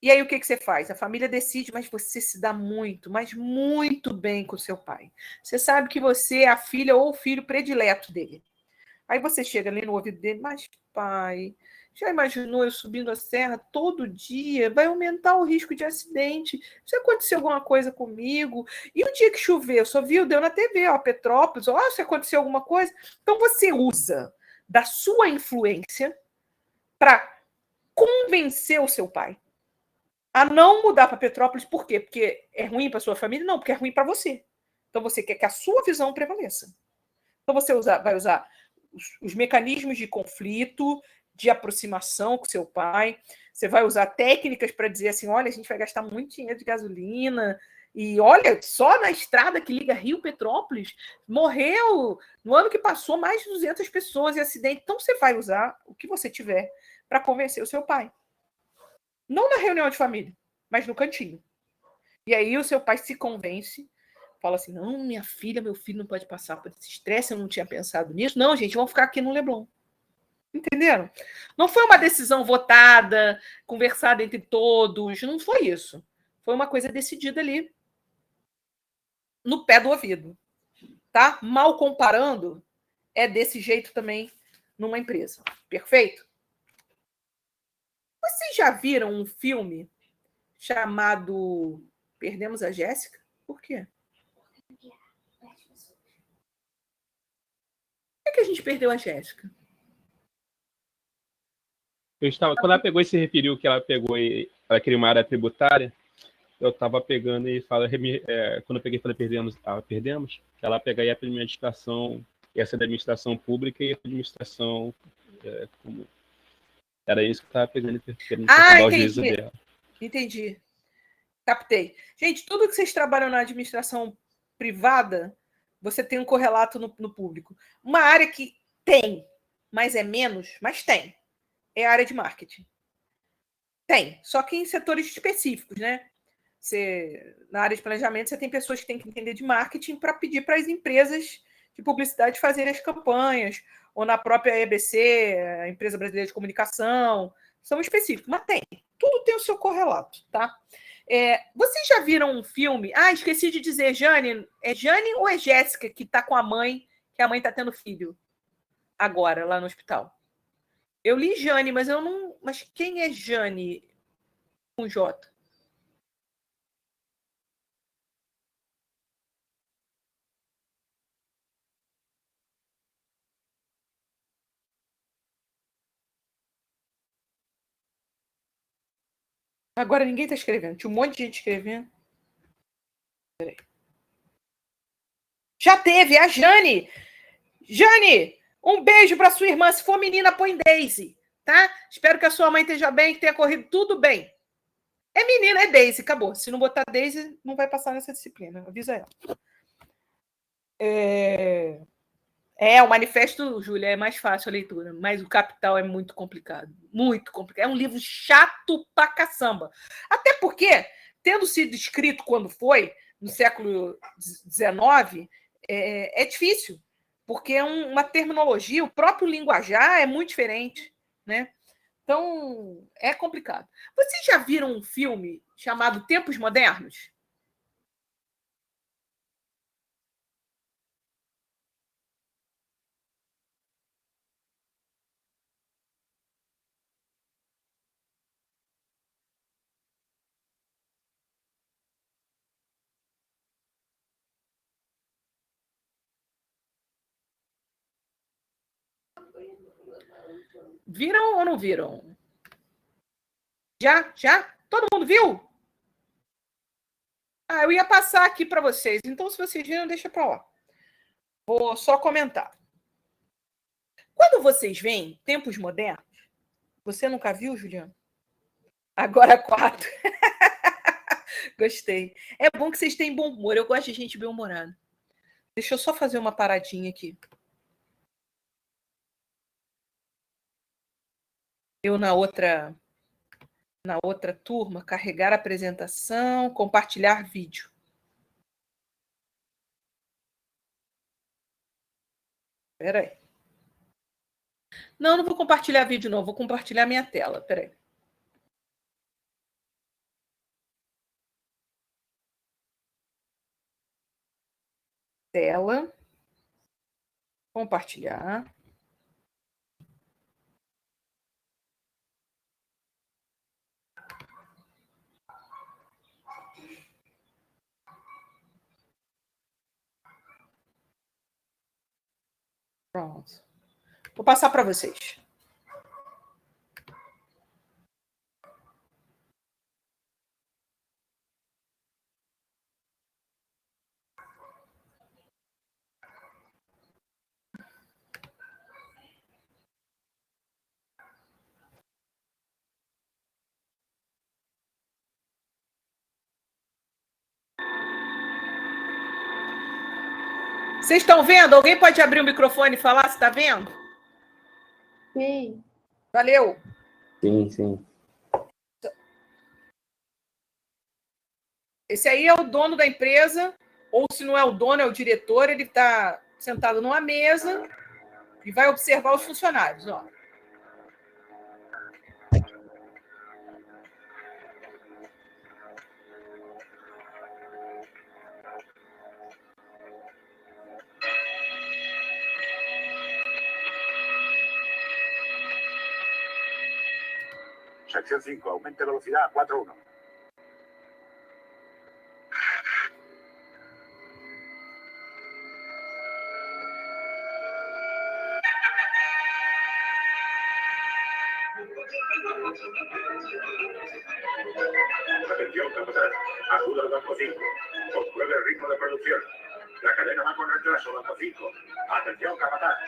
S1: E aí o que você faz? A família decide, mas você se dá muito, mas muito bem com o seu pai. Você sabe que você é a filha ou o filho predileto dele. Aí você chega ali no ouvido dele, mas pai, já imaginou eu subindo a serra todo dia? Vai aumentar o risco de acidente. Se acontecer alguma coisa comigo, e o dia que chover, só viu, deu na TV, Petrópolis, se acontecer alguma coisa. Então você usa da sua influência para convencer o seu pai a não mudar para Petrópolis. Por quê? Porque é ruim para sua família? Não, porque é ruim para você. Então você quer que a sua visão prevaleça. Então você vai usar os mecanismos de conflito, de aproximação com seu pai. Você vai usar técnicas para dizer assim, olha, a gente vai gastar muito dinheiro de gasolina, e olha, só na estrada que liga Rio-Petrópolis, morreu, no ano que passou, mais de 200 pessoas em acidente. Então você vai usar o que você tiver para convencer o seu pai. Não na reunião de família, mas no cantinho. E aí o seu pai se convence, fala assim, não, minha filha, meu filho não pode passar por esse estresse, eu não tinha pensado nisso. Não, gente, vamos ficar aqui no Leblon. Entenderam? Não foi uma decisão votada, conversada entre todos, não foi isso. Foi uma coisa decidida ali, no pé do ouvido. tá? Mal comparando, é desse jeito também numa empresa. Perfeito? Vocês já viram um filme chamado Perdemos a Jéssica? Por quê? Por que a gente perdeu a Jéssica?
S3: Quando ela pegou e se referiu que ela pegou e ela queria uma área tributária, eu estava pegando e quando eu peguei e falei perdemos, que ela pegaria a administração, essa da administração pública e a administração como era isso que eu estava pegando e querendo acabar o juízo dela.
S1: Entendi. Captei. Gente, tudo que vocês trabalham na administração privada, você tem um correlato no público. Uma área que tem, mas é menos, mas tem, é a área de marketing. Tem, só que em setores específicos, né? Na área de planejamento, você tem pessoas que têm que entender de marketing para pedir para as empresas de publicidade fazerem as campanhas, ou na própria EBC, a Empresa Brasileira de Comunicação, são específicos, mas tem. Tudo tem o seu correlato, tá? Vocês já viram um filme? Esqueci de dizer, Jane. É Jane ou é Jéssica que está com a mãe, que a mãe está tendo filho agora, lá no hospital? Eu li Jane, mas eu não. Mas quem é Jane com J? Agora ninguém está escrevendo. Tinha um monte de gente escrevendo. Peraí. Já teve, a Jane. Jane, um beijo para sua irmã. Se for menina, põe Daisy, tá? Espero que a sua mãe esteja bem, que tenha corrido tudo bem. É menina, é Daisy, acabou. Se não botar Daisy, não vai passar nessa disciplina. Avisa ela. O manifesto, Júlia, é mais fácil a leitura, mas o Capital é muito complicado. Muito complicado. É um livro chato pra caçamba. Até porque, tendo sido escrito quando foi, no século XIX, é difícil, porque é uma terminologia, o próprio linguajar é muito diferente, né? Então, é complicado. Vocês já viram um filme chamado Tempos Modernos? Viram ou não viram? Já? Já? Todo mundo viu? Eu ia passar aqui para vocês. Então, se vocês viram, deixa para lá. Vou só comentar. Quando vocês veem Tempos Modernos, você nunca viu, Juliano? Agora 4. Gostei. É bom que vocês têm bom humor. Eu gosto de gente bem-humorada. Deixa eu só fazer uma paradinha aqui. Eu, na outra turma, carregar a apresentação, compartilhar vídeo. Espera aí. Não vou compartilhar vídeo, não. Vou compartilhar minha tela. Espera aí. Tela. Compartilhar. Pronto. Vou passar para vocês. Vocês estão vendo? Alguém pode abrir o microfone e falar se está vendo?
S2: Sim.
S1: Valeu.
S4: Sim.
S1: Esse aí é o dono da empresa, ou se não é o dono, é o diretor. Ele está sentado numa mesa e vai observar os funcionários. Ó.
S4: Sección 5, aumente velocidad a 4.1. Atención, capataz. Acuda al banco 5. Compruebe el ritmo de producción. La cadena va con retraso, banco 5. Atención, capataz.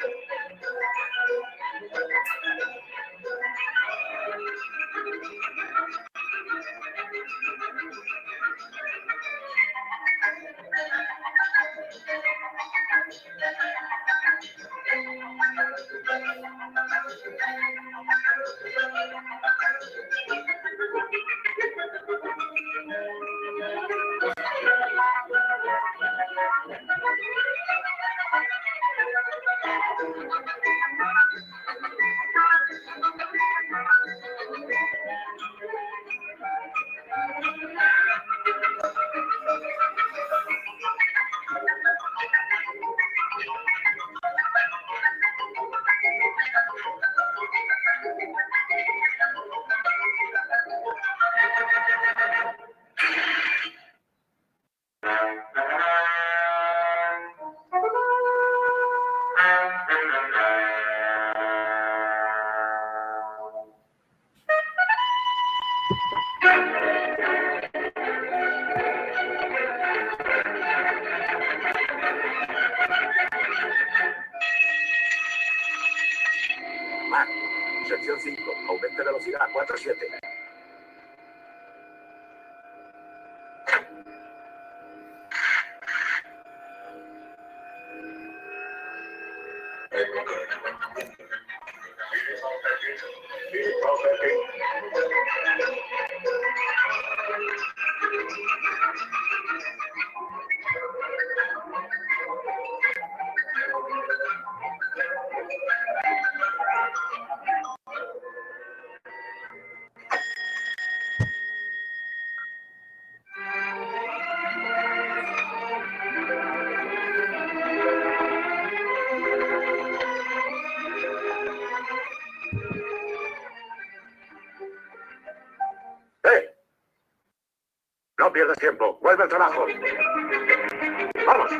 S4: Sección 5, aumente velocidad a 4.7. No pierdas tiempo. Vuelve al trabajo. ¡Vamos!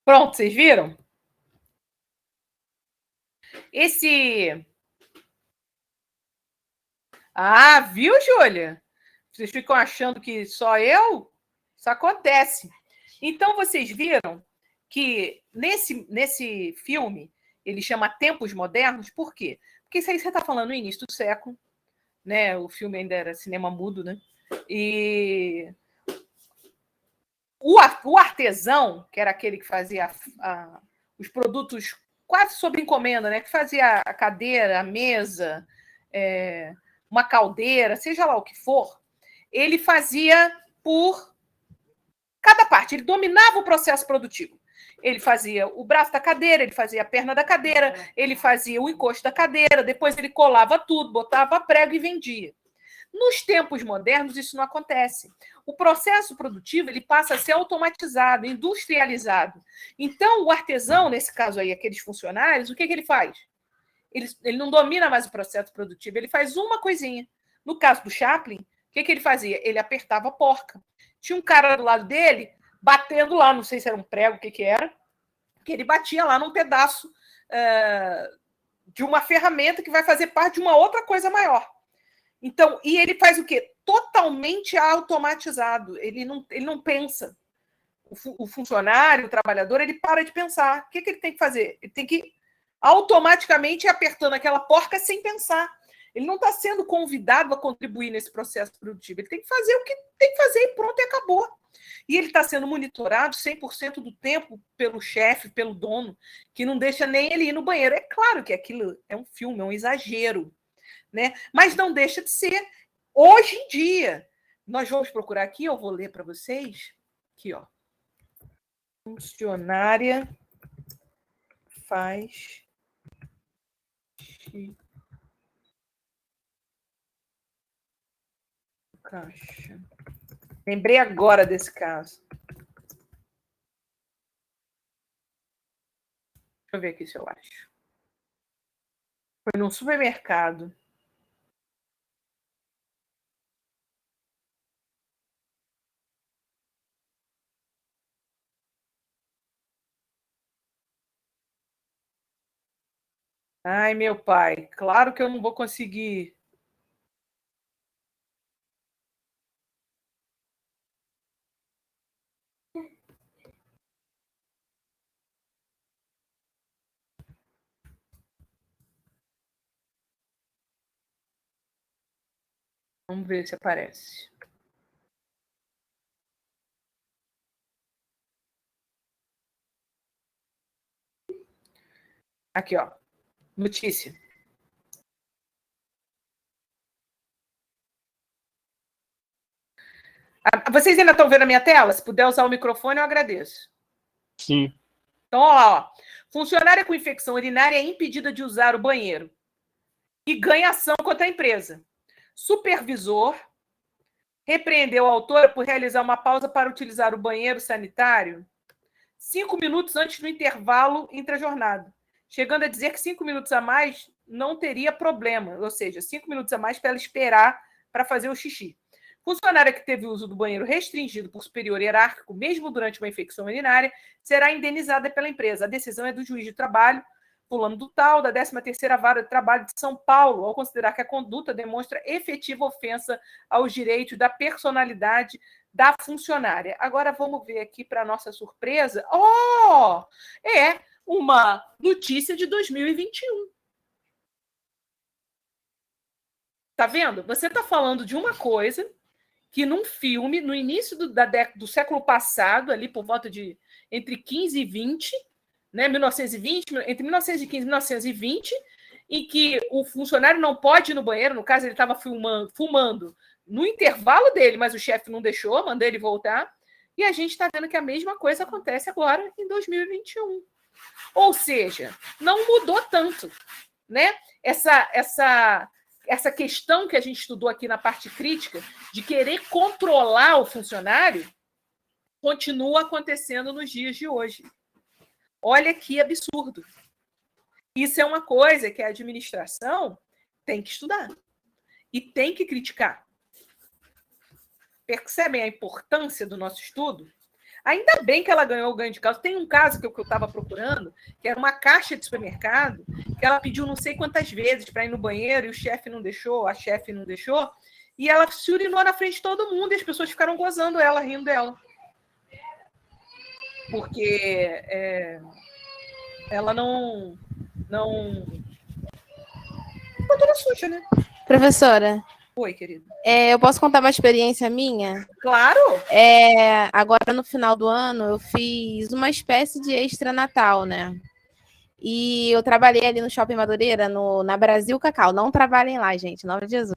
S1: Pronto, vocês viram? Esse... Ah, viu, Júlia? Vocês ficam achando que só eu? Isso acontece. Então, vocês viram que nesse filme ele chama Tempos Modernos, por quê? Porque isso aí você está falando no início do século, né? O filme ainda era cinema mudo, né? E o artesão, que era aquele que fazia os produtos quase sob encomenda, né? Que fazia a cadeira, a mesa, uma caldeira, seja lá o que for, ele fazia por cada parte, ele dominava o processo produtivo. Ele fazia o braço da cadeira, ele fazia a perna da cadeira, ele fazia o encosto da cadeira, depois ele colava tudo, botava prego e vendia. Nos tempos modernos, isso não acontece. O processo produtivo ele passa a ser automatizado, industrializado. Então, o artesão, nesse caso aí, aqueles funcionários, o que ele faz? Ele não domina mais o processo produtivo, ele faz uma coisinha. No caso do Chaplin, o que ele fazia? Ele apertava a porca. Tinha um cara do lado dele, batendo lá, não sei se era um prego, o que era, que ele batia lá num pedaço de uma ferramenta que vai fazer parte de uma outra coisa maior. Então, e ele faz o quê? Totalmente automatizado. Ele não pensa. O funcionário, o trabalhador, ele para de pensar. O que ele tem que fazer? Ele tem que automaticamente ir apertando aquela porca sem pensar. Ele não está sendo convidado a contribuir nesse processo produtivo. Ele tem que fazer o que tem que fazer e pronto, e acabou. E ele está sendo monitorado 100% do tempo pelo chefe, pelo dono, que não deixa nem ele ir no banheiro. É claro que aquilo é um filme, é um exagero, né? Mas não deixa de ser hoje em dia. Nós vamos procurar aqui, eu vou ler para vocês. Aqui, ó. Funcionária faz caixa. Lembrei agora desse caso. Deixa eu ver aqui se eu acho. Foi num supermercado. Ai, meu pai, claro que eu não vou conseguir. Vamos ver se aparece. Aqui, ó. Notícia. Vocês ainda estão vendo a minha tela? Se puder usar o microfone, eu agradeço.
S3: Sim.
S1: Então, olha lá, ó. Funcionária com infecção urinária é impedida de usar o banheiro e ganha ação contra a empresa. Supervisor repreendeu a autora por realizar uma pausa para utilizar o banheiro sanitário 5 minutos antes do intervalo entre a jornada, chegando a dizer que 5 minutos a mais não teria problema, ou seja, 5 minutos a mais para ela esperar para fazer o xixi. Funcionária que teve o uso do banheiro restringido por superior hierárquico, mesmo durante uma infecção urinária, será indenizada pela empresa. A decisão é do juiz de trabalho, fulano do tal, da 13ª Vara de Trabalho de São Paulo, ao considerar que a conduta demonstra efetiva ofensa aos direitos da personalidade da funcionária. Agora vamos ver aqui, para nossa surpresa. É uma notícia de 2021. Tá vendo? Você está falando de uma coisa que num filme, no início do século passado, ali por volta de entre 15 e 20, né, 1920, entre 1915 e 1920, em que o funcionário não pode ir no banheiro, no caso ele estava fumando no intervalo dele, mas o chefe não deixou, mandou ele voltar, e a gente está vendo que a mesma coisa acontece agora em 2021. Ou seja, não mudou tanto, né? Essa questão que a gente estudou aqui na parte crítica, de querer controlar o funcionário, continua acontecendo nos dias de hoje. Olha que absurdo. Isso é uma coisa que a administração tem que estudar e tem que criticar. Percebem a importância do nosso estudo? Ainda bem que ela ganhou o ganho de causa. Tem um caso que eu estava procurando, que era uma caixa de supermercado, que ela pediu não sei quantas vezes para ir no banheiro e o chefe não deixou, a chefe não deixou, e ela se urinou na frente de todo mundo e as pessoas ficaram gozando ela, rindo dela. Porque ela não ficou toda suja, né?
S2: Professora,
S1: Oi, querida.
S2: eu posso contar uma experiência minha?
S1: Claro!
S2: Agora, no final do ano, eu fiz uma espécie de extra Natal, né? E eu trabalhei ali no Shopping Madureira, na Brasil Cacau. Não trabalhem lá, gente, em nome de Jesus.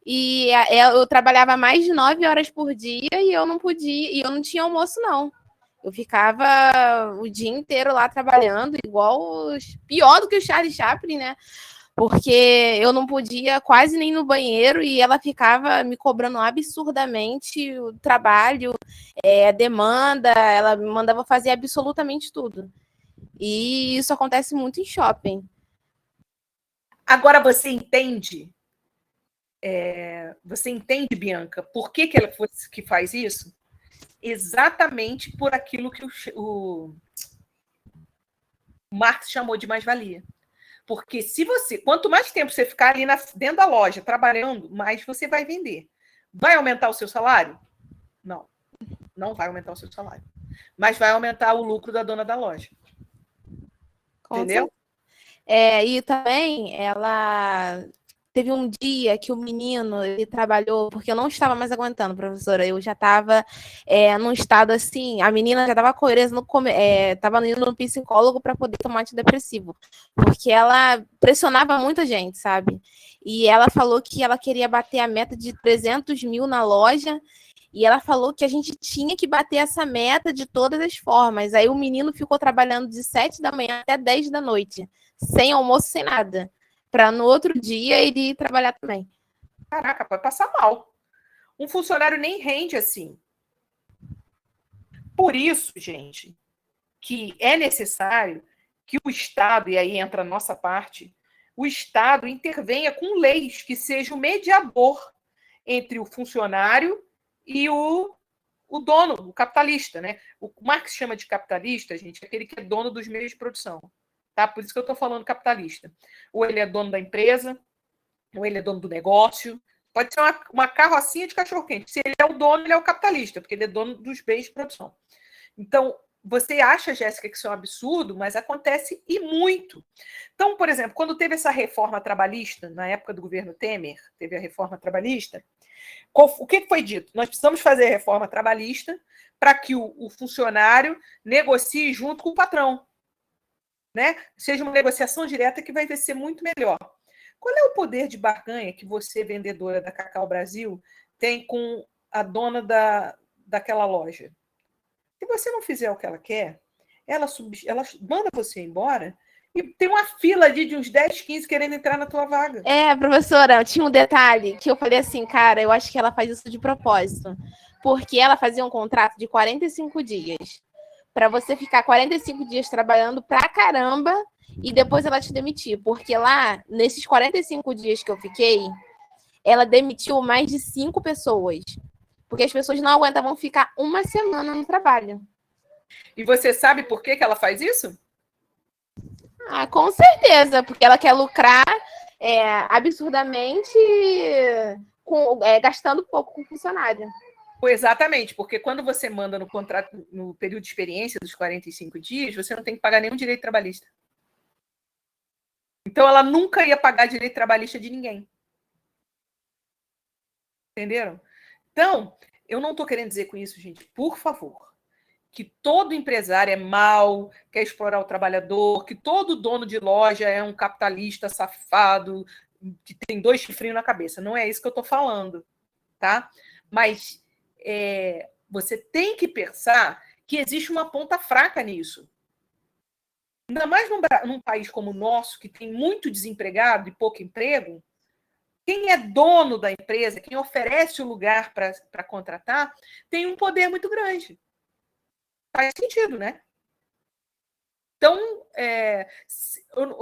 S2: E eu trabalhava mais de 9 horas por dia e eu não podia, e eu não tinha almoço, não. Eu ficava o dia inteiro lá trabalhando, pior do que o Charlie Chaplin, né? Porque eu não podia quase nem ir no banheiro e ela ficava me cobrando absurdamente o trabalho, a demanda, ela me mandava fazer absolutamente tudo. E isso acontece muito em shopping.
S1: Agora você entende, Bianca, por que ela que faz isso? Exatamente por aquilo que o Marx chamou de mais-valia. Porque quanto mais tempo você ficar ali dentro da loja trabalhando, mais você vai vender. Vai aumentar o seu salário? Não. Não vai aumentar o seu salário. Mas vai aumentar o lucro da dona da loja. Entendeu?
S2: E também teve um dia que o menino, ele trabalhou, porque eu não estava mais aguentando, professora, eu já estava num estado assim, a menina já estava coerente, estava indo no psicólogo para poder tomar antidepressivo, porque ela pressionava muita gente, sabe? E ela falou que ela queria bater a meta de 300 mil na loja, e ela falou que a gente tinha que bater essa meta de todas as formas. Aí o menino ficou trabalhando de 7 da manhã até 10 da noite, sem almoço, sem nada, para no outro dia ele ir trabalhar também.
S1: Caraca, pode passar mal. Um funcionário nem rende assim. Por isso, gente, que é necessário que o Estado, e aí entra a nossa parte, o Estado intervenha com leis que seja o mediador entre o funcionário e o dono, o capitalista, né? O Marx chama de capitalista, gente, aquele que é dono dos meios de produção, tá? Por isso que eu estou falando capitalista. Ou ele é dono da empresa, ou ele é dono do negócio. Pode ser uma carrocinha de cachorro-quente. Se ele é o dono, ele é o capitalista, porque ele é dono dos bens de produção. Então, você acha, Jéssica, que isso é um absurdo, mas acontece e muito. Então, por exemplo, quando teve essa reforma trabalhista, na época do governo Temer, teve a reforma trabalhista, o que foi dito? Nós precisamos fazer a reforma trabalhista para que o funcionário negocie junto com o patrão, né? Seja uma negociação direta que vai ser muito melhor. Qual é o poder de barganha que você, vendedora da Cacau Brasil, tem com a dona daquela loja? Se você não fizer o que ela quer, ela manda você embora e tem uma fila ali de uns 10, 15 querendo entrar na tua vaga.
S2: Professora, tinha um detalhe que eu falei assim, cara, eu acho que ela faz isso de propósito. Porque ela fazia um contrato de 45 dias. Para você ficar 45 dias trabalhando pra caramba e depois ela te demitir. Porque lá, nesses 45 dias que eu fiquei, ela demitiu mais de 5 pessoas. Porque as pessoas não aguentavam ficar uma semana no trabalho.
S1: E você sabe por que ela faz isso?
S2: Com certeza, porque ela quer lucrar absurdamente gastando pouco com funcionário.
S1: Exatamente, porque quando você manda no contrato, no período de experiência dos 45 dias, você não tem que pagar nenhum direito trabalhista. Então, ela nunca ia pagar direito trabalhista de ninguém. Entenderam? Então, eu não estou querendo dizer com isso, gente, por favor, que todo empresário é mau, quer explorar o trabalhador, que todo dono de loja é um capitalista safado, que tem 2 chifrinhos na cabeça. Não é isso que eu estou falando, tá? Mas você tem que pensar que existe uma ponta fraca nisso. Ainda mais num país como o nosso, que tem muito desempregado e pouco emprego, quem é dono da empresa, quem oferece o lugar para contratar, tem um poder muito grande. Faz sentido, né? Então,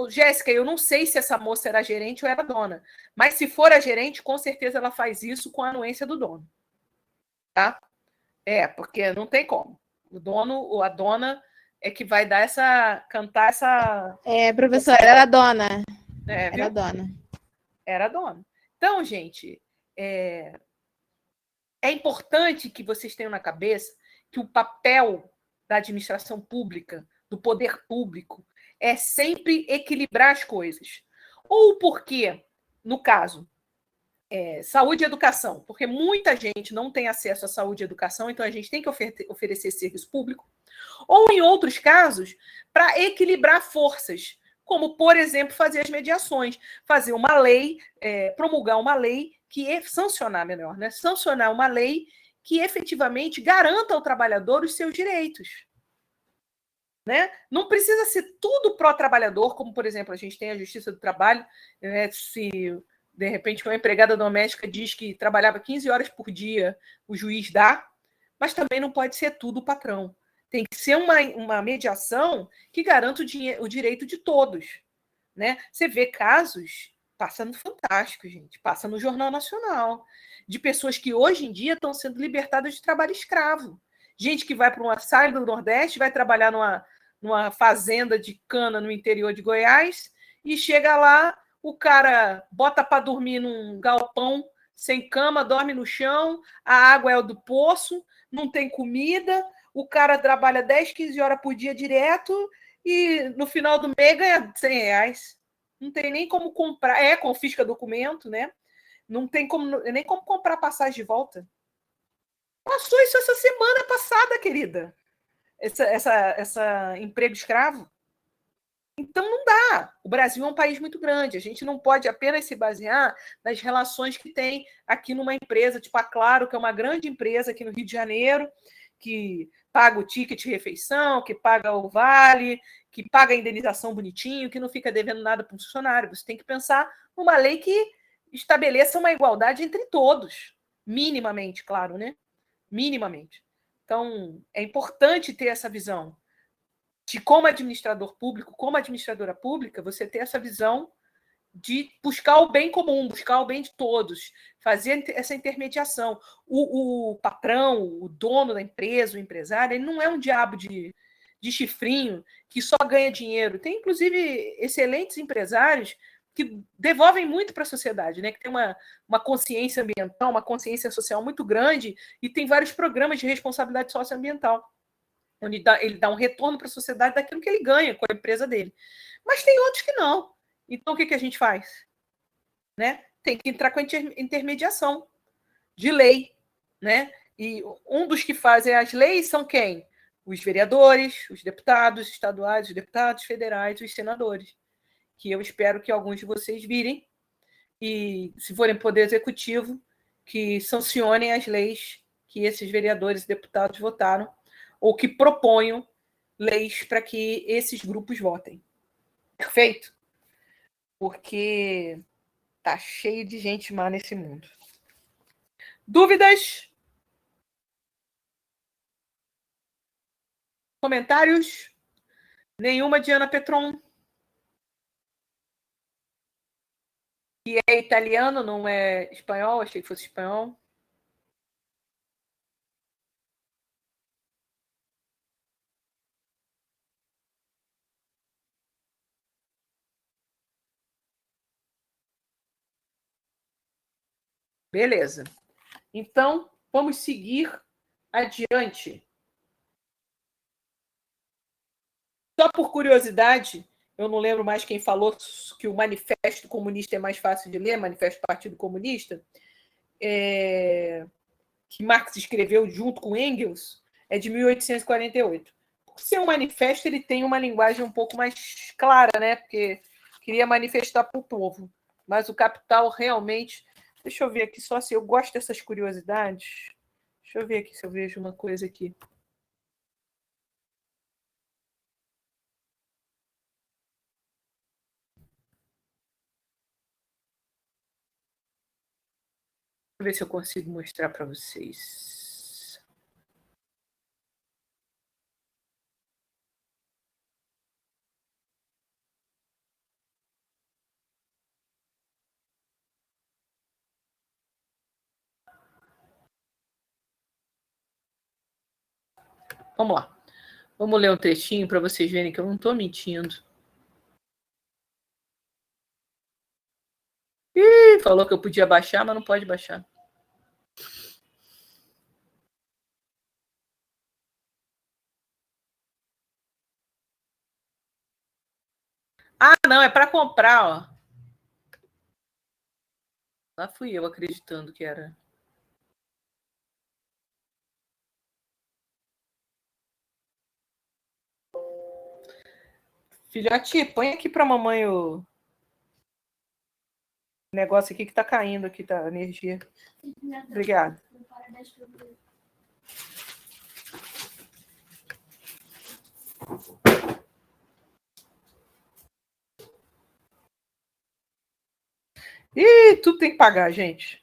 S1: Jéssica, eu não sei se essa moça era gerente ou era dona, mas se for a gerente, com certeza ela faz isso com a anuência do dono. Tá? Porque não tem como. O dono ou a dona é que vai cantar essa...
S2: Professora, ela era dona.
S1: Era dona. Era dona. Então, gente, é importante que vocês tenham na cabeça que o papel da administração pública, do poder público, é sempre equilibrar as coisas. Ou porque, no caso, saúde e educação, porque muita gente não tem acesso à saúde e educação, então a gente tem que oferecer serviço público. Ou, em outros casos, para equilibrar forças, como, por exemplo, fazer as mediações, fazer uma lei, promulgar uma lei sancionar uma lei que efetivamente garanta ao trabalhador os seus direitos. Né? Não precisa ser tudo pró-trabalhador, como, por exemplo, a gente tem a Justiça do Trabalho, se de repente uma empregada doméstica diz que trabalhava 15 horas por dia, o juiz dá, mas também não pode ser tudo o patrão. Tem que ser uma mediação que garanta o direito de todos. Né? Você vê casos, passa no Fantástico, gente, passa no Jornal Nacional, de pessoas que hoje em dia estão sendo libertadas de trabalho escravo. Gente que vai para uma sai do Nordeste, vai trabalhar numa fazenda de cana no interior de Goiás e chega lá, o cara bota para dormir num galpão sem cama, dorme no chão, a água é do poço, não tem comida, o cara trabalha 10, 15 horas por dia direto e no final do mês ganha R$100. não tem nem como comprar, confisca documento, né? Não tem nem como comprar passagem de volta. Passou isso essa semana passada, querida. Essa emprego escravo. Então não dá. O Brasil é um país muito grande. A gente não pode apenas se basear nas relações que tem aqui numa empresa, tipo a Claro, que é uma grande empresa aqui no Rio de Janeiro, que paga o ticket de refeição, que paga o vale, que paga a indenização bonitinho, que não fica devendo nada para um funcionário. Você tem que pensar numa lei que estabeleça uma igualdade entre todos, minimamente, claro, né? Minimamente. Então, é importante ter essa visão de, como administrador público, como administradora pública, você ter essa visão de buscar o bem comum, buscar o bem de todos, fazer essa intermediação. O patrão, o dono da empresa, o empresário, ele não é um diabo de chifrinho que só ganha dinheiro. Tem, inclusive, excelentes empresários que devolvem muito para a sociedade, né? Que tem uma consciência ambiental, uma consciência social muito grande e tem vários programas de responsabilidade socioambiental, onde ele dá um retorno para a sociedade daquilo que ele ganha com a empresa dele. Mas tem outros que não. Então, o que a gente faz? Né? Tem que entrar com a intermediação de lei. Né? E um dos que fazem as leis são quem? Os vereadores, os deputados estaduais, os deputados federais, os senadores, que eu espero que alguns de vocês virem e, se forem poder executivo, que sancionem as leis que esses vereadores e deputados votaram, ou que proponham leis para que esses grupos votem. Perfeito? Porque tá cheio de gente má nesse mundo. Dúvidas? Comentários? Nenhuma, Diana Petron? Que é italiano, não é espanhol? Achei que fosse espanhol. Beleza. Então, vamos seguir adiante. Só por curiosidade, eu não lembro mais quem falou que o Manifesto Comunista é mais fácil de ler, Manifesto do Partido Comunista, que Marx escreveu junto com Engels, é de 1848. Por ser um manifesto, ele tem uma linguagem um pouco mais clara, né? Porque queria manifestar para o povo. Mas o Capital realmente... Deixa eu ver aqui só se eu gosto dessas curiosidades. Deixa eu ver aqui se eu vejo uma coisa aqui. Deixa eu ver se eu consigo mostrar para vocês. Vamos lá. Vamos ler um trechinho para vocês verem que eu não estou mentindo. Ih, falou que eu podia baixar, mas não pode baixar. Ah, não, é para comprar, ó. Lá fui eu acreditando que era. Filhote, põe aqui para mamãe o negócio aqui que tá caindo aqui, tá? A energia. Obrigada. Ih, tudo tem que pagar, gente.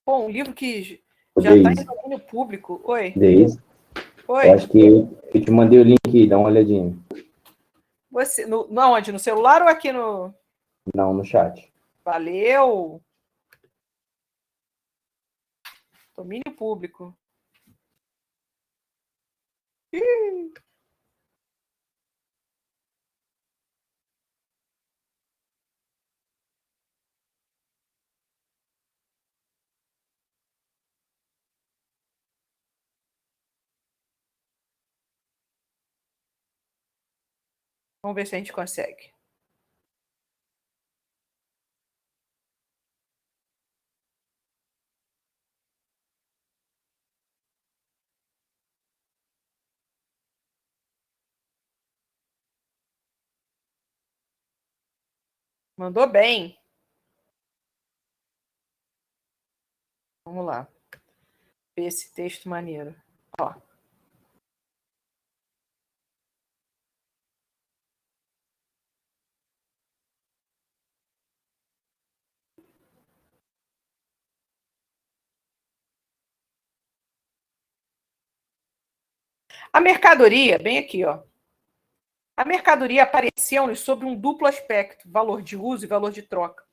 S1: Pô, um livro que já está em domínio público. Oi.
S5: Deise.
S1: Oi.
S5: Eu acho que eu te mandei o link, dá uma olhadinha.
S1: Você, onde? No celular ou aqui no...
S5: Não, no chat.
S1: Valeu. Domínio público. Ih. Vamos ver se a gente consegue. Mandou bem. Vamos lá. Ver esse texto maneiro. Ó. A mercadoria, bem aqui, ó. A mercadoria apareceu-nos sob um duplo aspecto, valor de uso e valor de troca.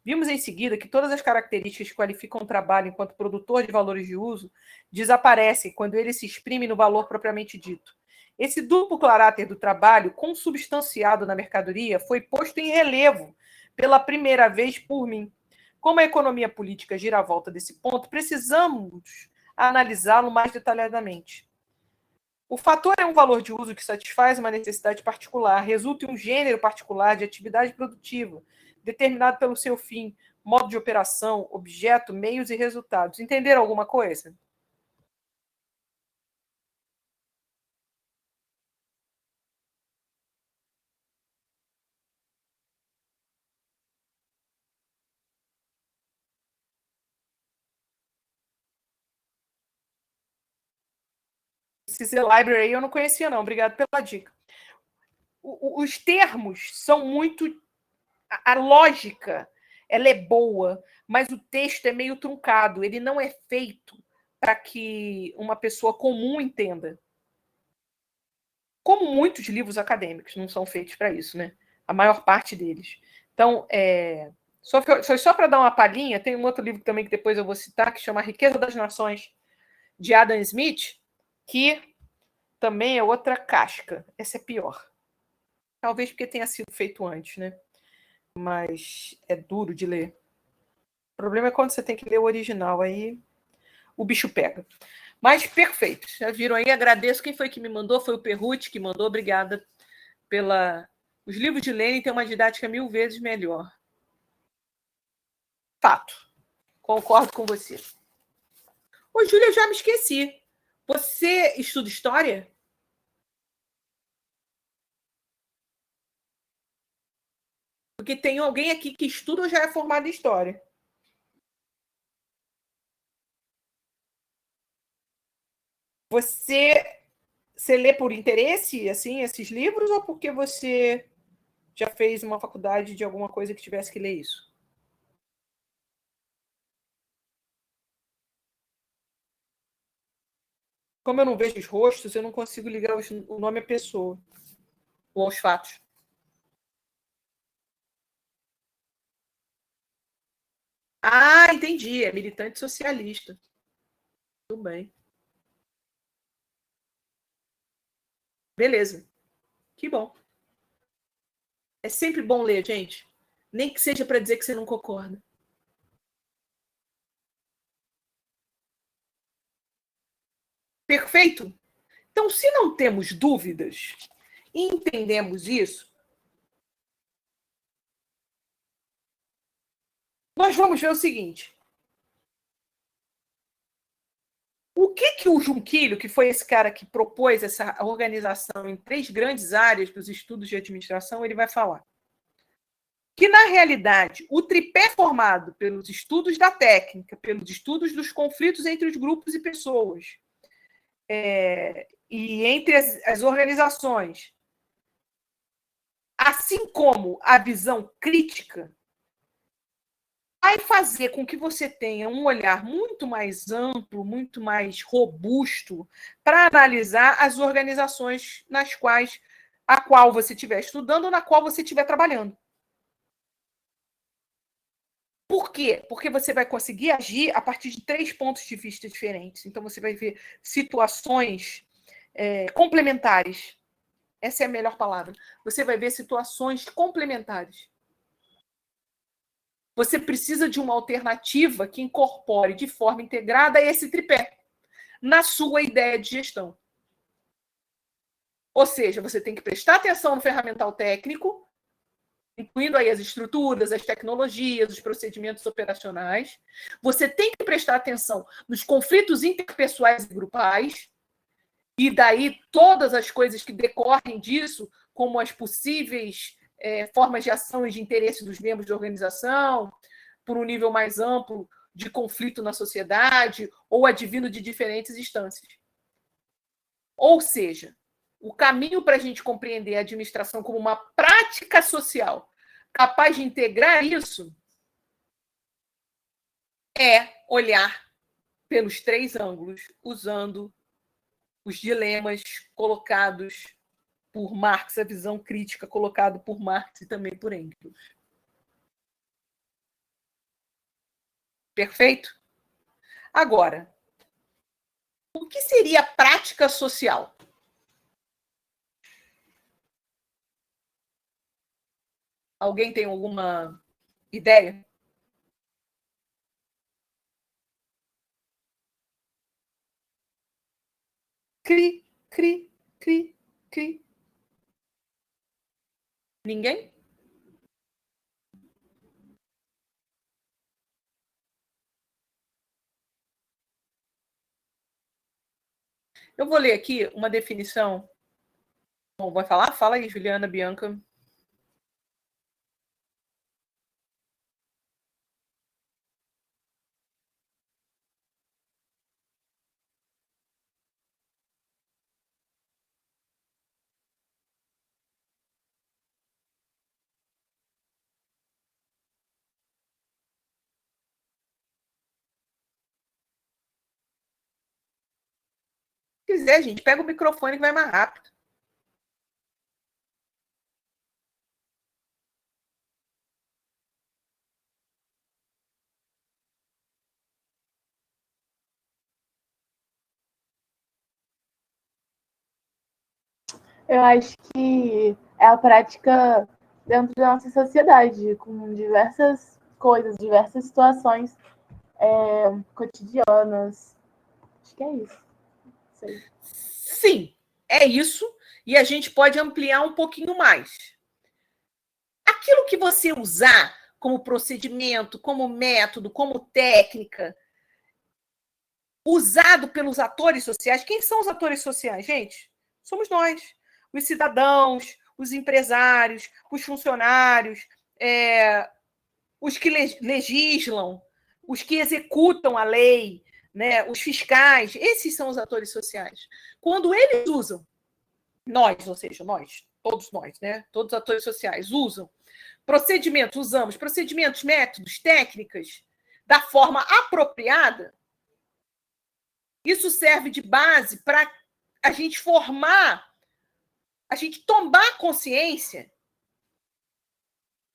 S1: Vimos em seguida que todas as características que qualificam o trabalho enquanto produtor de valores de uso desaparecem quando ele se exprime no valor propriamente dito. Esse duplo caráter do trabalho, consubstanciado na mercadoria, foi posto em relevo pela primeira vez por mim. Como a economia política gira à volta desse ponto, precisamos analisá-lo mais detalhadamente. O fator é um valor de uso que satisfaz uma necessidade particular, resulta em um gênero particular de atividade produtiva, determinado pelo seu fim, modo de operação, objeto, meios e resultados. Entenderam alguma coisa? Esse library eu não conhecia, não. Obrigado pela dica. Os termos são muito... A lógica, ela é boa, mas o texto é meio truncado. Ele não é feito para que uma pessoa comum entenda. Como muitos livros acadêmicos não são feitos para isso, né? A maior parte deles. Então, foi só para dar uma palhinha, tem um outro livro também que depois eu vou citar, que chama A Riqueza das Nações, de Adam Smith, que também é outra casca. Essa é pior. Talvez porque tenha sido feito antes, né? Mas é duro de ler. O problema é quando você tem que ler o original, aí o bicho pega. Mas perfeito. Já viram aí? Agradeço. Quem foi que me mandou? Foi o Perrucci que mandou. Obrigada pela... Os livros de Lenin têm uma didática 1000 vezes melhor. Fato. Concordo com você. Ô, Júlia, eu já me esqueci. Você estuda história? Porque tem alguém aqui que estuda ou já é formado em história. Você lê por interesse, assim, esses livros, ou porque você já fez uma faculdade de alguma coisa que tivesse que ler isso? Como eu não vejo os rostos, eu não consigo ligar o nome à pessoa ou aos fatos. Ah, entendi. É militante socialista. Tudo bem. Beleza. Que bom. É sempre bom ler, gente. Nem que seja para dizer que você não concorda. Perfeito? Então, se não temos dúvidas e entendemos isso, nós vamos ver o seguinte. O que o Junquilho, que foi esse cara que propôs essa organização em 3 grandes áreas dos estudos de administração, ele vai falar? Que, na realidade, o tripé formado pelos estudos da técnica, pelos estudos dos conflitos entre os grupos e pessoas, e entre as organizações, assim como a visão crítica, vai fazer com que você tenha um olhar muito mais amplo, muito mais robusto para analisar as organizações a qual você estiver estudando ou na qual você estiver trabalhando. Por quê? Porque você vai conseguir agir a partir de 3 pontos de vista diferentes. Então, você vai ver situações complementares. Essa é a melhor palavra. Você vai ver situações complementares. Você precisa de uma alternativa que incorpore de forma integrada esse tripé na sua ideia de gestão. Ou seja, você tem que prestar atenção no ferramental técnico, incluindo aí as estruturas, as tecnologias, os procedimentos operacionais. Você tem que prestar atenção nos conflitos interpessoais e grupais, e daí todas as coisas que decorrem disso, como as possíveis formas de ação e de interesse dos membros da organização, por um nível mais amplo de conflito na sociedade, ou advindo de diferentes instâncias. Ou seja, o caminho para a gente compreender a administração como uma prática social capaz de integrar isso é olhar pelos 3 ângulos, usando os dilemas colocados por Marx, a visão crítica colocada por Marx e também por Engels. Perfeito? Agora, o que seria prática social? Alguém tem alguma ideia? Cri, cri, cri, cri. Ninguém? Eu vou ler aqui uma definição. Bom, vai falar? Fala aí, Juliana, Bianca. Se quiser, gente, pega o microfone que vai mais rápido.
S6: Eu acho que é a prática dentro da nossa sociedade, com diversas coisas, diversas situações cotidianas. Acho que é isso. Sei.
S1: Sim, é isso. E a gente pode ampliar um pouquinho mais. Aquilo que você usar como procedimento, como método, como técnica, usado pelos atores sociais. Quem são os atores sociais, gente? Somos nós. Os cidadãos, os empresários, os funcionários, os que legislam, os que executam a lei, né, os fiscais. Esses são os atores sociais. Quando eles usam, nós, ou seja, nós, todos nós, né, todos os atores sociais usam procedimentos, usamos procedimentos, métodos, técnicas da forma apropriada, isso serve de base para a gente formar, a gente tomar consciência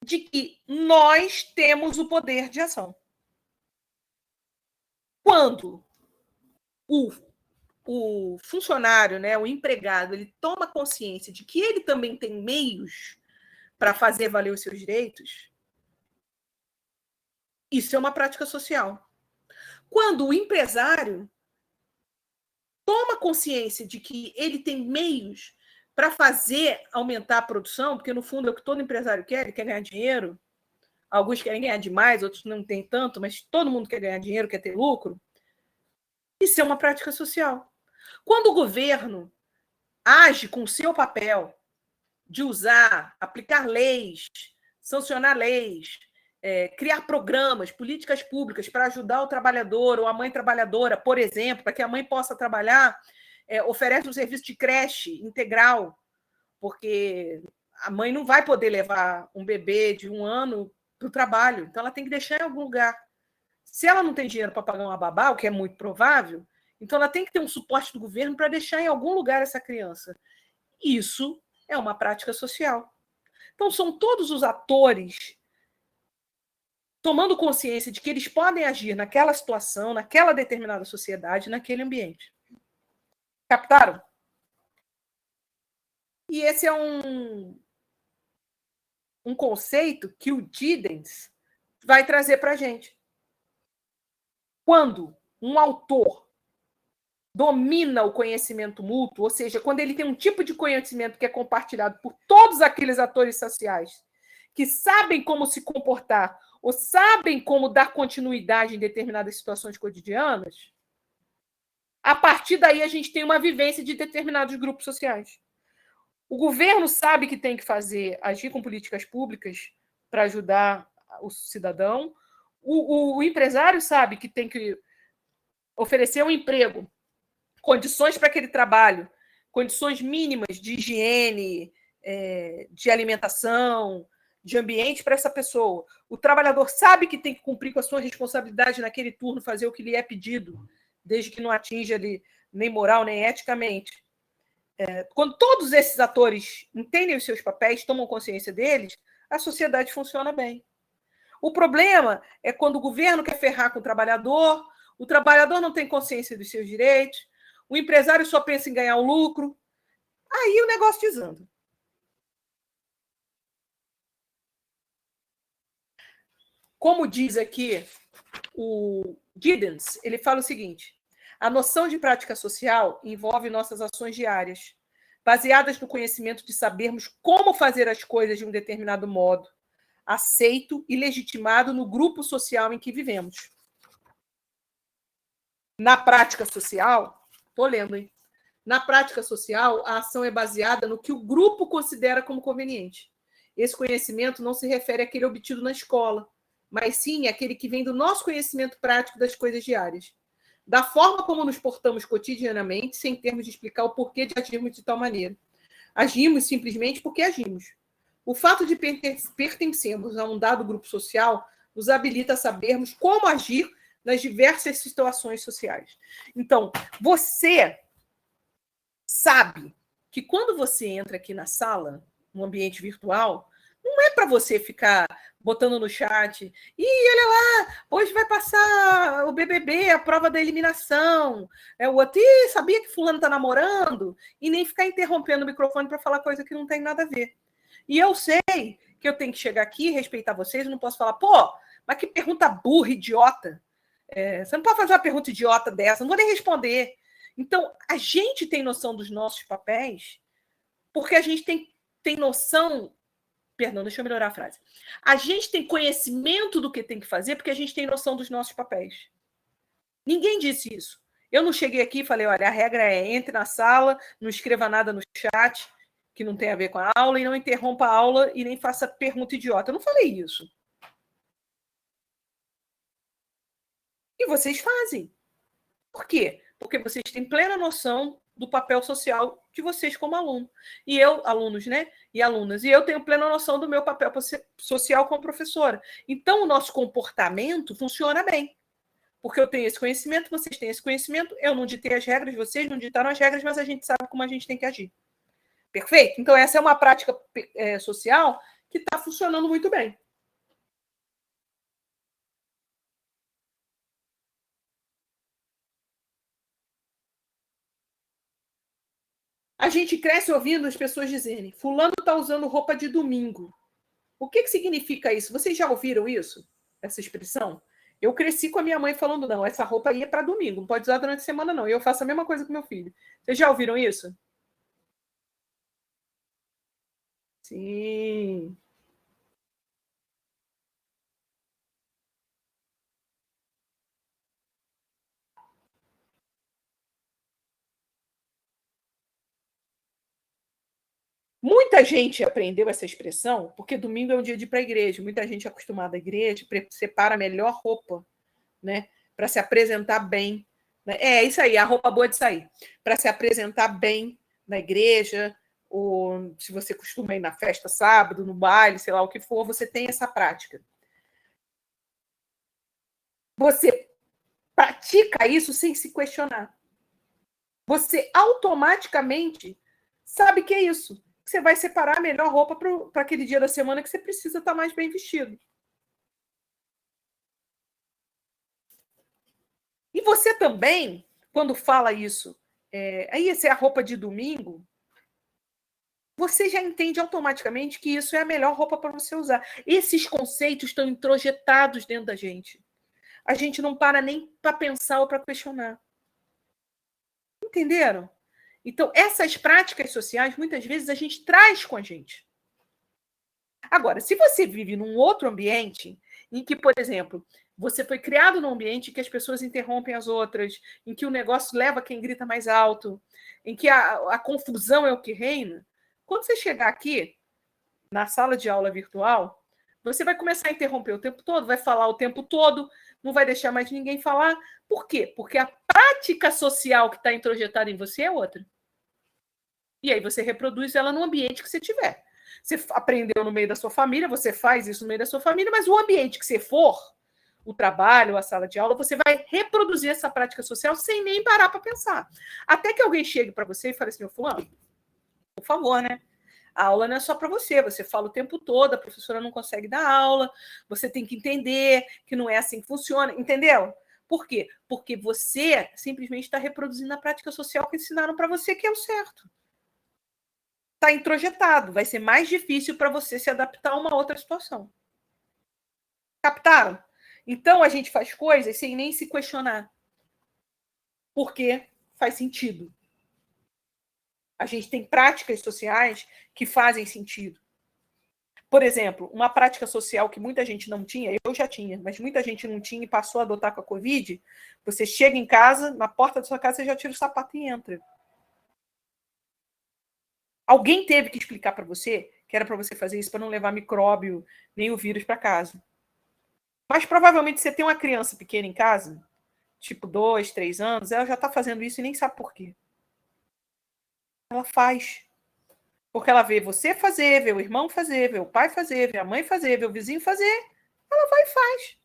S1: de que nós temos o poder de ação. Quando o funcionário, né, o empregado, ele toma consciência de que ele também tem meios para fazer valer os seus direitos, isso é uma prática social. Quando o empresário toma consciência de que ele tem meios para fazer aumentar a produção, porque no fundo é o que todo empresário quer, ele quer ganhar dinheiro. Alguns querem ganhar demais, outros não têm tanto, mas todo mundo quer ganhar dinheiro, quer ter lucro. Isso é uma prática social. Quando o governo age com o seu papel de usar, aplicar leis, sancionar leis, criar programas, políticas públicas para ajudar o trabalhador ou a mãe trabalhadora, por exemplo, para que a mãe possa trabalhar, oferece um serviço de creche integral, porque a mãe não vai poder levar um bebê de 1 ano para o trabalho, então ela tem que deixar em algum lugar. Se ela não tem dinheiro para pagar uma babá, o que é muito provável, então ela tem que ter um suporte do governo para deixar em algum lugar essa criança. Isso é uma prática social. Então, são todos os atores tomando consciência de que eles podem agir naquela situação, naquela determinada sociedade, naquele ambiente. Captaram? E esse é um conceito que o Giddens vai trazer para a gente. Quando um autor domina o conhecimento mútuo, ou seja, quando ele tem um tipo de conhecimento que é compartilhado por todos aqueles atores sociais que sabem como se comportar ou sabem como dar continuidade em determinadas situações cotidianas, a partir daí a gente tem uma vivência de determinados grupos sociais. O governo sabe que tem que agir com políticas públicas para ajudar o cidadão. O empresário sabe que tem que oferecer um emprego, condições para aquele trabalho, condições mínimas de higiene, de alimentação, de ambiente para essa pessoa. O trabalhador sabe que tem que cumprir com a sua responsabilidade naquele turno, fazer o que lhe é pedido, desde que não atinja ali nem moral, nem eticamente. Quando todos esses atores entendem os seus papéis, tomam consciência deles, a sociedade funciona bem. O problema é quando o governo quer ferrar com o trabalhador não tem consciência dos seus direitos, o empresário só pensa em ganhar o lucro, aí o negócio desanda. Como diz aqui o Giddens, ele fala o seguinte: a noção de prática social envolve nossas ações diárias, baseadas no conhecimento de sabermos como fazer as coisas de um determinado modo, aceito e legitimado no grupo social em que vivemos. Na prática social, estou lendo, hein? Na prática social, a ação é baseada no que o grupo considera como conveniente. Esse conhecimento não se refere àquele obtido na escola, mas sim àquele que vem do nosso conhecimento prático das coisas diárias, da forma como nos portamos cotidianamente, sem termos de explicar o porquê de agirmos de tal maneira. Agimos simplesmente porque agimos. O fato de pertencermos a um dado grupo social nos habilita a sabermos como agir nas diversas situações sociais. Então, você sabe que quando você entra aqui na sala, no ambiente virtual, não é para você ficar botando no chat e olha lá, hoje vai passar o BBB, a prova da eliminação. O outro, sabia que fulano está namorando? E nem ficar interrompendo o microfone para falar coisa que não tem nada a ver. E eu sei que eu tenho que chegar aqui e respeitar vocês, eu não posso falar, mas que pergunta burra, idiota. Você não pode fazer uma pergunta idiota dessa, não vou nem responder. Então, a gente tem noção dos nossos papéis porque a gente tem noção... Perdão, deixa eu melhorar a frase. A gente tem conhecimento do que tem que fazer porque a gente tem noção dos nossos papéis. Ninguém disse isso. Eu não cheguei aqui e falei, olha, a regra é entre na sala, não escreva nada no chat que não tem a ver com a aula e não interrompa a aula e nem faça pergunta idiota. Eu não falei isso. E vocês fazem. Por quê? Porque vocês têm plena noção do papel social de vocês como aluno. E eu, alunos, né? E alunas. E eu tenho plena noção do meu papel social como professora. Então, o nosso comportamento funciona bem. Porque eu tenho esse conhecimento, vocês têm esse conhecimento, eu não ditei as regras, vocês não ditaram as regras, mas a gente sabe como a gente tem que agir. Perfeito? Então, essa é uma prática social que está funcionando muito bem. A gente cresce ouvindo as pessoas dizerem fulano está usando roupa de domingo. O que significa isso? Vocês já ouviram isso? Essa expressão? Eu cresci com a minha mãe falando, não, essa roupa aí é para domingo, não pode usar durante a semana, não. E eu faço a mesma coisa com meu filho. Vocês já ouviram isso? Sim. Muita gente aprendeu essa expressão porque domingo é um dia de ir para a igreja. Muita gente é acostumada à igreja, separa a melhor roupa, né, para se apresentar bem. É isso aí, a roupa boa de sair. Para se apresentar bem na igreja, ou se você costuma ir na festa sábado, no baile, sei lá o que for, você tem essa prática. Você pratica isso sem se questionar. Você automaticamente sabe que é isso. Você vai separar a melhor roupa para aquele dia da semana que você precisa estar mais bem vestido. E você também, quando fala isso, aí essa é a roupa de domingo, você já entende automaticamente que isso é a melhor roupa para você usar. Esses conceitos estão introjetados dentro da gente. A gente não para nem para pensar ou para questionar. Entenderam? Então, essas práticas sociais, muitas vezes, a gente traz com a gente. Agora, se você vive num outro ambiente, em que, por exemplo, você foi criado num ambiente em que as pessoas interrompem as outras, em que o negócio leva quem grita mais alto, em que a confusão é o que reina, quando você chegar aqui, na sala de aula virtual, você vai começar a interromper o tempo todo, vai falar o tempo todo, não vai deixar mais ninguém falar. Por quê? Porque a prática social que está introjetada em você é outra. E aí você reproduz ela no ambiente que você tiver. Você aprendeu no meio da sua família, você faz isso no meio da sua família, mas o ambiente que você for, o trabalho, a sala de aula, você vai reproduzir essa prática social sem nem parar para pensar. Até que alguém chegue para você e fale assim, meu fulano, por favor, né? A aula não é só para você, você fala o tempo todo, a professora não consegue dar aula, você tem que entender que não é assim que funciona, entendeu? Por quê? Porque você simplesmente está reproduzindo a prática social que ensinaram para você que é o certo. Está introjetado, vai ser mais difícil para você se adaptar a uma outra situação. Captaram? Então a gente faz coisas sem nem se questionar. Porque faz sentido. A gente tem práticas sociais que fazem sentido. Por exemplo, uma prática social que muita gente não tinha, eu já tinha, mas muita gente não tinha e passou a adotar com a Covid, você chega em casa, na porta da sua casa, você já tira o sapato e entra. Alguém teve que explicar para você que era para você fazer isso para não levar micróbio nem o vírus para casa. Mas provavelmente você tem uma criança pequena em casa, tipo 2, 3 anos, ela já está fazendo isso e nem sabe por quê. Ela faz. Porque ela vê você fazer, vê o irmão fazer, vê o pai fazer, vê a mãe fazer, vê o vizinho fazer, ela vai e faz.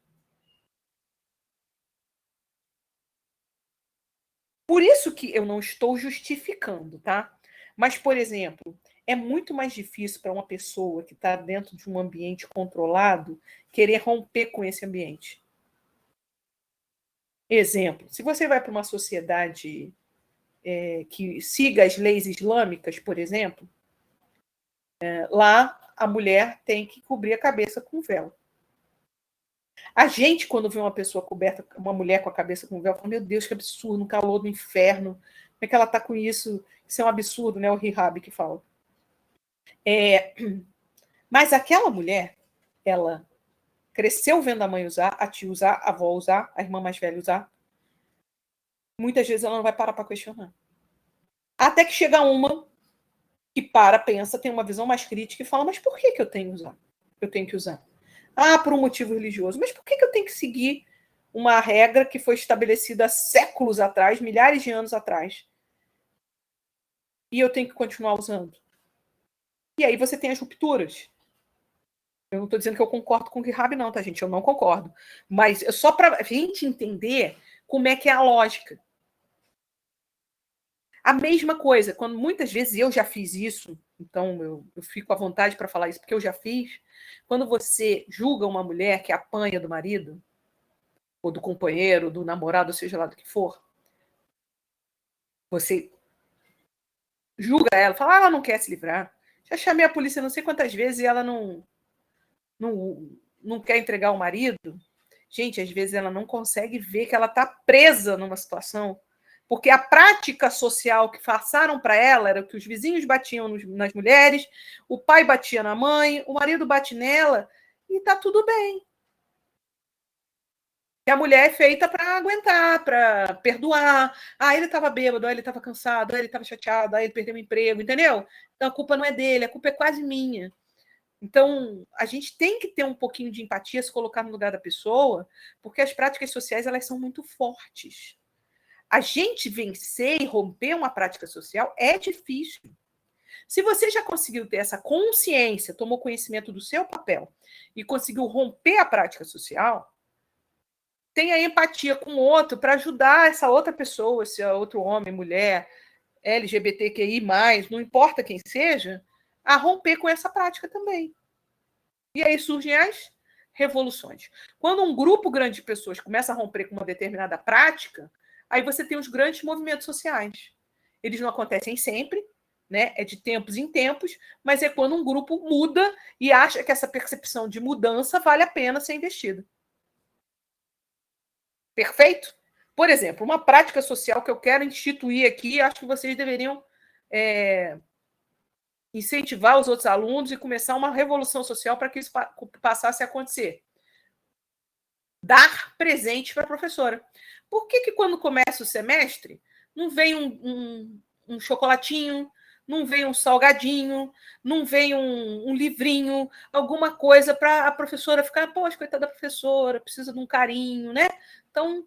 S1: Por isso que eu não estou justificando, tá? Mas, por exemplo, é muito mais difícil para uma pessoa que está dentro de um ambiente controlado querer romper com esse ambiente. Exemplo, se você vai para uma sociedade que siga as leis islâmicas, por exemplo, lá a mulher tem que cobrir a cabeça com véu. A gente, quando vê uma pessoa coberta, uma mulher com a cabeça com véu, fala, meu Deus, que absurdo, um calor do inferno. Como é que ela está com isso? Isso é um absurdo, né? O Rihab que fala. Mas aquela mulher, ela cresceu vendo a mãe usar, a tia usar, a avó usar, a irmã mais velha usar. Muitas vezes ela não vai parar para questionar. Até que chega uma que para, pensa, tem uma visão mais crítica e fala, mas por que eu tenho que usar? Eu tenho que usar. Ah, por um motivo religioso. Mas por que eu tenho que seguir uma regra que foi estabelecida há séculos atrás, milhares de anos atrás? E eu tenho que continuar usando? E aí você tem as rupturas. Eu não estou dizendo que eu concordo com o Rihab, não, tá, gente? Eu não concordo. Mas é só para a gente entender como é que é a lógica. A mesma coisa, quando muitas vezes eu já fiz isso, então eu fico à vontade para falar isso, porque eu já fiz. Quando você julga uma mulher que apanha do marido, ou do companheiro, do namorado, seja lá do que for, você julga ela, fala, ela não quer se livrar. Já chamei a polícia não sei quantas vezes e ela não quer entregar o marido. Gente, às vezes ela não consegue ver que ela está presa numa situação, porque a prática social que passaram para ela era que os vizinhos batiam nas mulheres, o pai batia na mãe, o marido bate nela, e está tudo bem. E a mulher é feita para aguentar, para perdoar. Ah, ele estava bêbado, ele estava cansado, ele estava chateado, ele perdeu o emprego, entendeu? Então a culpa não é dele, a culpa é quase minha. Então, a gente tem que ter um pouquinho de empatia, se colocar no lugar da pessoa, porque as práticas sociais elas são muito fortes. A gente vencer e romper uma prática social é difícil. Se você já conseguiu ter essa consciência, tomou conhecimento do seu papel e conseguiu romper a prática social, tenha empatia com o outro para ajudar essa outra pessoa, se é outro homem, mulher, LGBTQI+, não importa quem seja, a romper com essa prática também. E aí surgem as revoluções. Quando um grupo grande de pessoas começa a romper com uma determinada prática, aí você tem os grandes movimentos sociais. Eles não acontecem sempre, né? É de tempos em tempos, mas é quando um grupo muda e acha que essa percepção de mudança vale a pena ser investida. Perfeito? Por exemplo, uma prática social que eu quero instituir aqui, acho que vocês deveriam incentivar os outros alunos e começar uma revolução social para que isso passasse a acontecer. Dar presente para a professora. Por que quando começa o semestre, não vem um chocolatinho, não vem um salgadinho, não vem um livrinho, alguma coisa para a professora ficar, poxa, coitada da professora, precisa de um carinho, né? Então,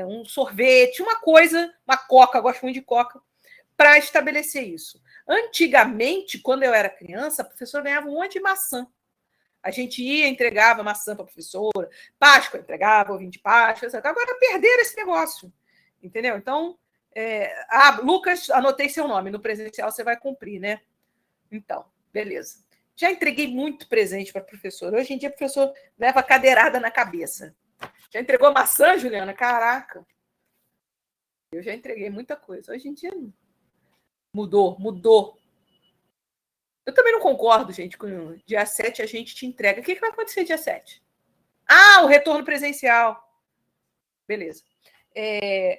S1: um sorvete, uma coisa, uma coca, eu gosto muito de coca, para estabelecer isso. Antigamente, quando eu era criança, a professora ganhava um monte de maçã. A gente ia, entregava maçã para a professora, Páscoa entregava, ovinho de Páscoa, agora perderam esse negócio, entendeu? Então, Lucas, anotei seu nome, no presencial você vai cumprir, né? Então, beleza. Já entreguei muito presente para a professora. Hoje em dia, a professora leva cadeirada na cabeça. Já entregou maçã, Juliana? Caraca! Eu já entreguei muita coisa. Hoje em dia, mudou. Eu também não concordo, gente, com dia 7 a gente te entrega. O que vai acontecer dia 7? O retorno presencial. Beleza.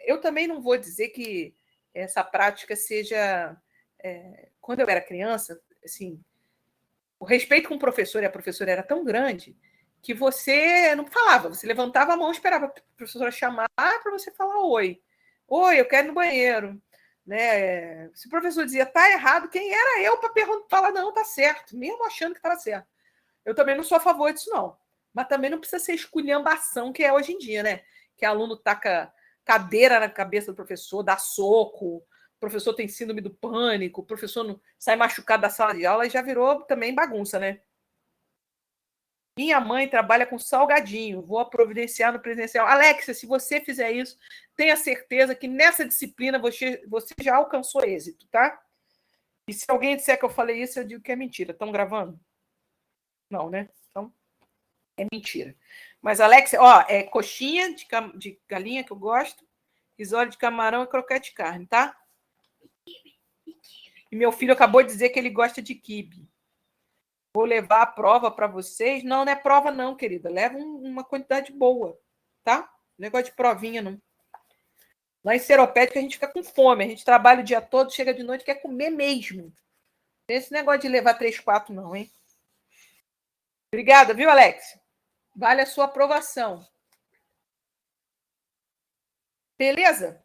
S1: Eu também não vou dizer que essa prática seja... quando eu era criança, assim, o respeito com o professor e a professora era tão grande que você não falava, você levantava a mão, esperava a professora chamar para você falar oi. Oi, eu quero ir no banheiro. Né? Se o professor dizia tá errado, quem era eu para falar não, tá certo, mesmo achando que estava certo. Eu também não sou a favor disso, não. Mas também não precisa ser esculhambação que é hoje em dia, né? Que aluno taca cadeira na cabeça do professor, dá soco, o professor tem síndrome do pânico, o professor não sai machucado da sala de aula e já virou também bagunça, né? Minha mãe trabalha com salgadinho, vou providenciar no presencial. Alexia, se você fizer isso, tenha certeza que nessa disciplina você já alcançou êxito, tá? E se alguém disser que eu falei isso, eu digo que é mentira. Estão gravando? Não, né? Então, é mentira. Mas, Alexia, é coxinha de galinha que eu gosto, risole de camarão e croquete de carne, tá? E meu filho acabou de dizer que ele gosta de quibe. Vou levar a prova para vocês. Não é prova não, querida. Leva uma quantidade boa, tá? Negócio de provinha, não. Lá em Seropédica a gente fica com fome. A gente trabalha o dia todo, chega de noite, quer comer mesmo. Tem esse negócio de levar 3, 4 não, hein? Obrigada, viu, Alex? Vale a sua aprovação. Beleza?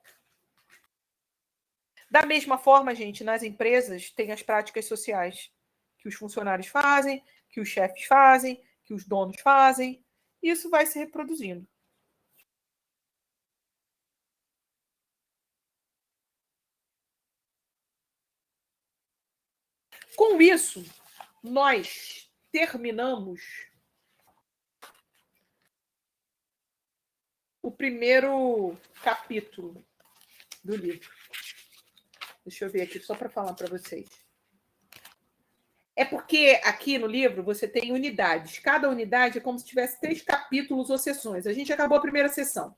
S1: Da mesma forma, gente, nas empresas tem as práticas sociais que os funcionários fazem, que os chefes fazem, que os donos fazem. Isso vai se reproduzindo. Com isso, nós terminamos o primeiro capítulo do livro. Deixa eu ver aqui, só para falar para vocês. É porque aqui no livro você tem unidades. Cada unidade é como se tivesse 3 capítulos ou sessões. A gente acabou a primeira sessão,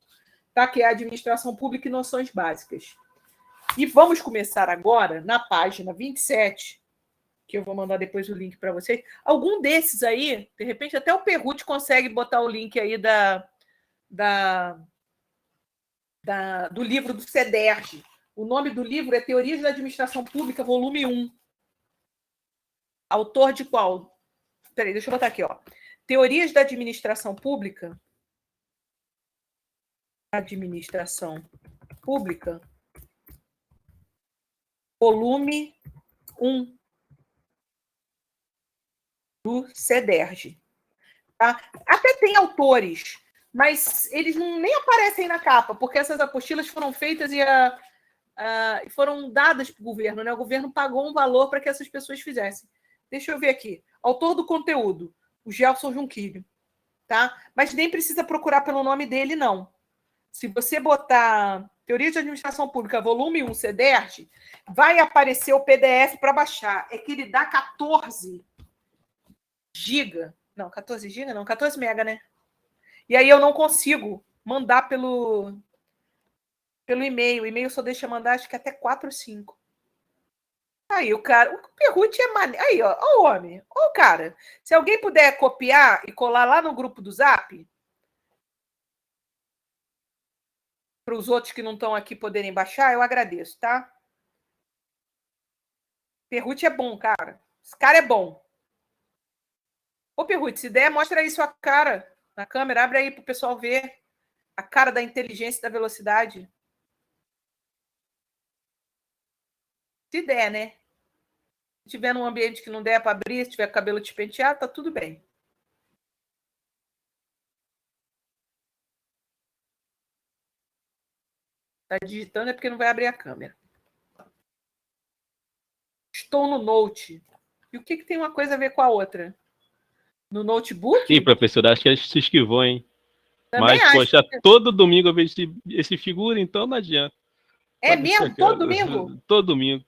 S1: tá? Que é a administração pública e noções básicas. E vamos começar agora na página 27, que eu vou mandar depois o link para vocês. Algum desses aí, de repente, até o Perruti consegue botar o link aí do livro do CEDERJ. O nome do livro é Teorias da Administração Pública, volume 1. Autor de qual? Peraí, deixa eu botar aqui, ó. Teorias da Administração Pública. Administração Pública. Volume 1. Do CEDERJ. Tá? Até tem autores, mas eles nem aparecem na capa, porque essas apostilas foram feitas e foram dadas para o governo, né? O governo pagou um valor para que essas pessoas fizessem. Deixa eu ver aqui. Autor do conteúdo, o Gelson Junquilho. Tá? Mas nem precisa procurar pelo nome dele, não. Se você botar Teoria de Administração Pública, volume 1, CEDERJ, vai aparecer o PDF para baixar. É que ele dá 14 GB. Não, 14 GB não, 14 mega, né? E aí eu não consigo mandar pelo e-mail. O e-mail só deixa mandar, acho que até 4 ou 5. Aí o cara, o Perruti é maneiro. Aí, ó o homem, ó o cara. Se alguém puder copiar e colar lá no grupo do Zap, para os outros que não estão aqui poderem baixar, eu agradeço, tá? Perruti é bom, cara. Esse cara é bom. Ô, Perruti, se der, mostra aí sua cara na câmera. Abre aí para o pessoal ver a cara da inteligência e da velocidade. Se der, né? Se tiver num ambiente que não der para abrir, se tiver cabelo despenteado, tá tudo bem. Tá digitando é porque não vai abrir a câmera. Estou no Note. E o que tem uma coisa a ver com a outra? No notebook?
S3: Ih, professor, acho que a gente se esquivou, hein?
S1: Também
S3: Mas,
S1: acho.
S3: poxa, todo domingo eu vejo esse figura, então não adianta.
S1: É mesmo? Todo domingo?
S3: Todo domingo.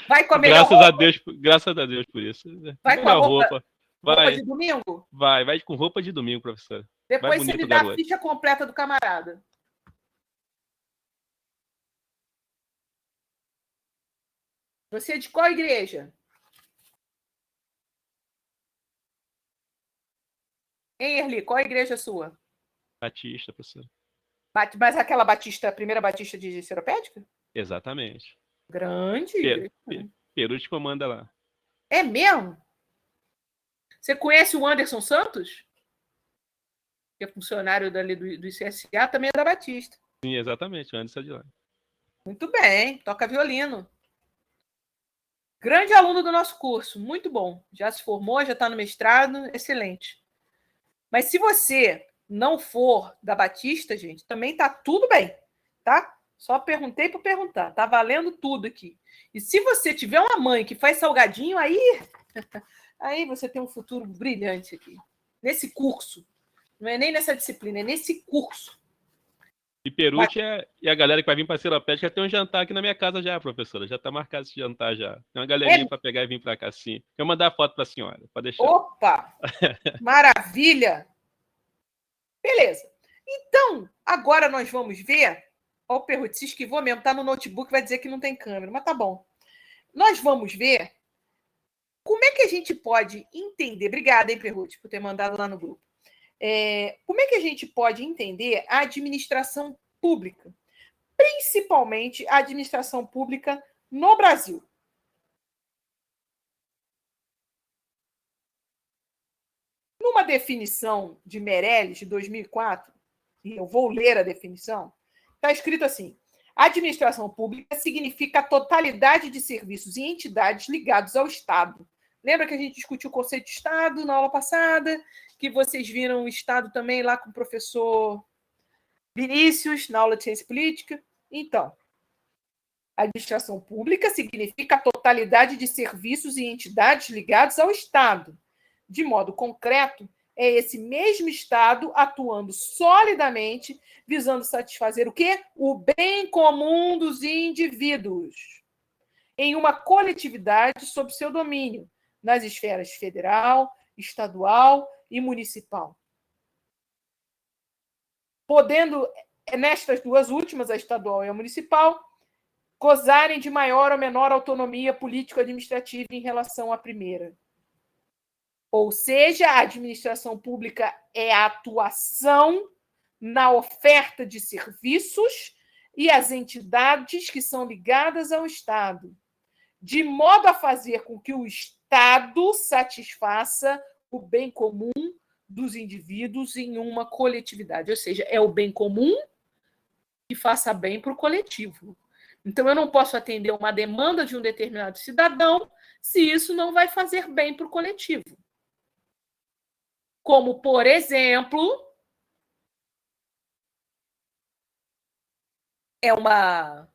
S1: Vai com a melhor roupa?
S3: Graças a Deus por isso.
S1: Vai com a roupa
S3: Vai,
S1: de domingo?
S3: vai com roupa de domingo, professor.
S1: Depois
S3: vai
S1: você
S3: bonito,
S1: me dá a
S3: garoto.
S1: ficha completa do camarada. Você é de qual igreja? Hein, Erli? Qual a igreja sua?
S3: Batista, professor.
S1: Mas aquela Batista, a primeira Batista de Seropédica?
S3: Exatamente.
S1: Grande.
S3: Peru te comanda lá.
S1: É mesmo? Você conhece o Anderson Santos? Que é funcionário dali do ICSA, também é da Batista.
S3: Sim, exatamente. O Anderson é de lá.
S1: Muito bem, toca violino. Grande aluno do nosso curso, muito bom. Já se formou, já está no mestrado, excelente. Mas se você não for da Batista, gente, também tá tudo bem, tá? Só perguntei por perguntar, tá valendo tudo aqui. E se você tiver uma mãe que faz salgadinho, aí você tem um futuro brilhante aqui. Nesse curso. Não é nem nessa disciplina, é nesse curso.
S3: E Peruche e a galera que vai vir para a Seropédica tem um jantar aqui na minha casa já, professora. Já está marcado esse jantar já. Tem uma galerinha para pegar e vir para cá, sim. Eu mandar a foto para a senhora, para deixar.
S1: Opa! Maravilha! Beleza. Então, agora nós vamos ver. Ó, o Perruti se esquivou mesmo, tá no notebook, vai dizer que não tem câmera, mas tá bom. Nós vamos ver como é que a gente pode entender. Obrigada, hein, Perruti, por ter mandado lá no grupo. Como é que a gente pode entender a administração pública, principalmente a administração pública no Brasil? Numa definição de Meirelles, de 2004, e eu vou ler a definição, está escrito assim: a administração pública significa a totalidade de serviços e entidades ligados ao Estado. Lembra que a gente discutiu o conceito de Estado na aula passada? Que vocês viram o Estado também lá com o professor Vinícius, na aula de Ciência Política? Então, a administração pública significa a totalidade de serviços e entidades ligados ao Estado. De modo concreto, é esse mesmo Estado atuando solidamente, visando satisfazer o quê? O bem comum dos indivíduos, em uma coletividade sob seu domínio, nas esferas federal, estadual e municipal. Podendo, nestas duas últimas, a estadual e a municipal, gozarem de maior ou menor autonomia político-administrativa em relação à primeira. Ou seja, a administração pública é a atuação na oferta de serviços e as entidades que são ligadas ao Estado, de modo a fazer com que o Estado satisfaça o bem comum dos indivíduos em uma coletividade. Ou seja, é o bem comum que faça bem para o coletivo. Então, eu não posso atender uma demanda de um determinado cidadão se isso não vai fazer bem para o coletivo. Como, por exemplo, é uma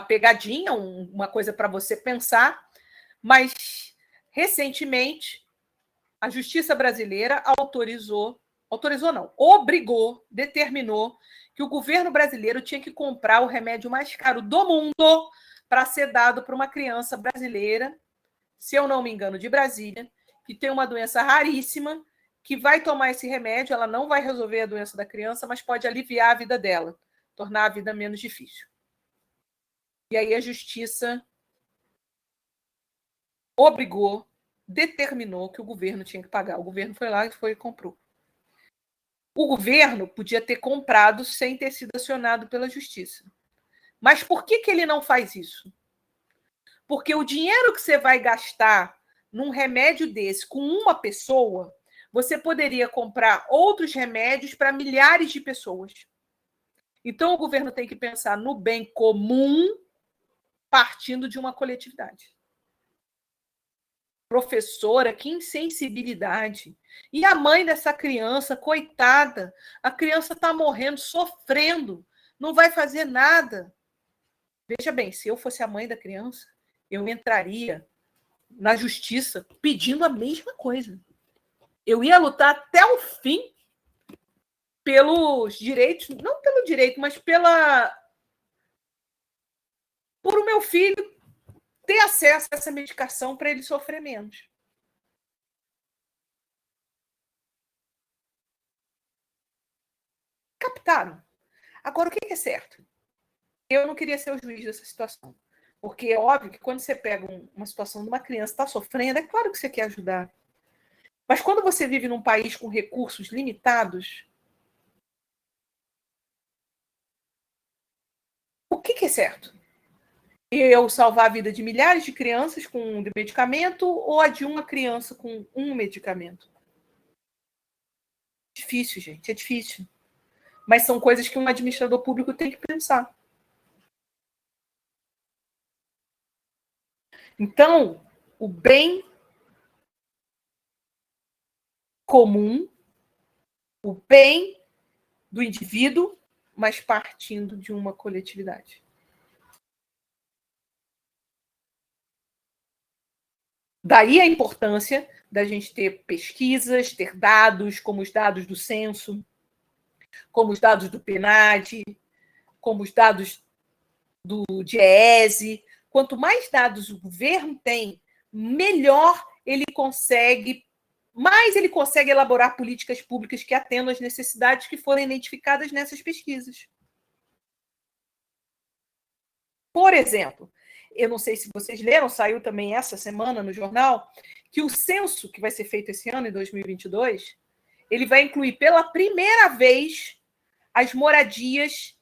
S1: pegadinha, uma coisa para você pensar, mas, recentemente, a Justiça Brasileira determinou que o governo brasileiro tinha que comprar o remédio mais caro do mundo para ser dado para uma criança brasileira, se eu não me engano, de Brasília, que tem uma doença raríssima, que vai tomar esse remédio, ela não vai resolver a doença da criança, mas pode aliviar a vida dela, tornar a vida menos difícil. E aí a justiça determinou que o governo tinha que pagar. O governo foi lá e comprou. O governo podia ter comprado sem ter sido acionado pela justiça. Mas por que ele não faz isso? Porque o dinheiro que você vai gastar num remédio desse com uma pessoa, você poderia comprar outros remédios para milhares de pessoas. Então, o governo tem que pensar no bem comum partindo de uma coletividade. Professora, que insensibilidade. E a mãe dessa criança, coitada, a criança está morrendo, sofrendo, não vai fazer nada. Veja bem, se eu fosse a mãe da criança, eu entraria na justiça pedindo a mesma coisa. Eu ia lutar até o fim pelos direitos, não pelo direito, mas por o meu filho ter acesso a essa medicação para ele sofrer menos. Captaram? Agora, o que é certo? Eu não queria ser o juiz dessa situação. Porque é óbvio que quando você pega uma situação de uma criança que está sofrendo, é claro que você quer ajudar. Mas quando você vive num país com recursos limitados, o que é certo? Eu salvar a vida de milhares de crianças com um medicamento ou a de uma criança com um medicamento? Difícil, gente, é difícil. Mas são coisas que um administrador público tem que pensar. Então, o bem comum, o bem do indivíduo, mas partindo de uma coletividade. Daí a importância da gente ter pesquisas, ter dados, como os dados do censo, como os dados do PNAD, como os dados do DIEESE. Quanto mais dados o governo tem, melhor ele consegue, mais ele consegue elaborar políticas públicas que atendam às necessidades que foram identificadas nessas pesquisas. Por exemplo, eu não sei se vocês leram, saiu também essa semana no jornal, que o censo que vai ser feito esse ano, em 2022, ele vai incluir pela primeira vez as moradias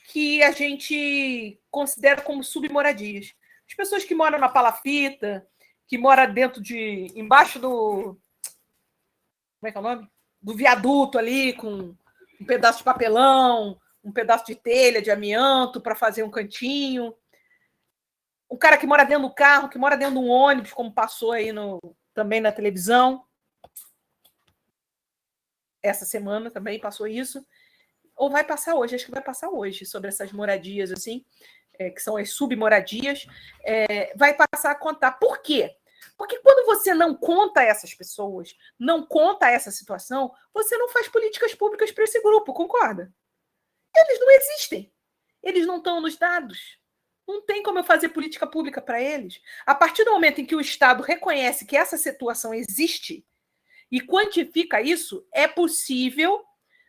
S1: que a gente considera como submoradias. As pessoas que moram na palafita, que moram embaixo do... Como é que é o nome? Do viaduto ali, com um pedaço de papelão, um pedaço de telha, de amianto, para fazer um cantinho. O cara que mora dentro do carro, que mora dentro de um ônibus, como passou aí também na televisão. Essa semana também passou isso. Ou vai passar hoje, acho que vai passar hoje, sobre essas moradias, assim, que são as submoradias. Vai passar a contar. Por quê? Porque quando você não conta essas pessoas, não conta essa situação, você não faz políticas públicas para esse grupo, concorda? Eles não existem. Eles não estão nos dados. Não tem como eu fazer política pública para eles. A partir do momento em que o Estado reconhece que essa situação existe e quantifica isso, é possível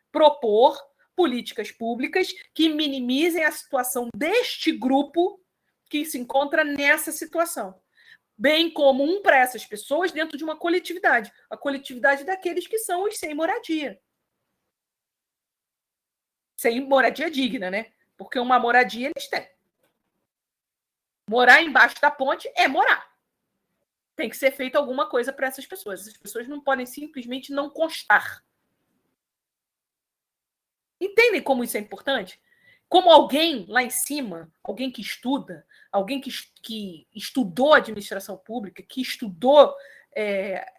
S1: propor políticas públicas que minimizem a situação deste grupo que se encontra nessa situação. Bem comum para essas pessoas dentro de uma coletividade. A coletividade daqueles que são os sem moradia. Sem moradia digna, né? Porque uma moradia eles têm. Morar embaixo da ponte é morar. Tem que ser feita alguma coisa para essas pessoas. Essas pessoas não podem simplesmente não constar. Entendem como isso é importante? Como alguém lá em cima, alguém que estuda, alguém que estudou administração pública, que estudou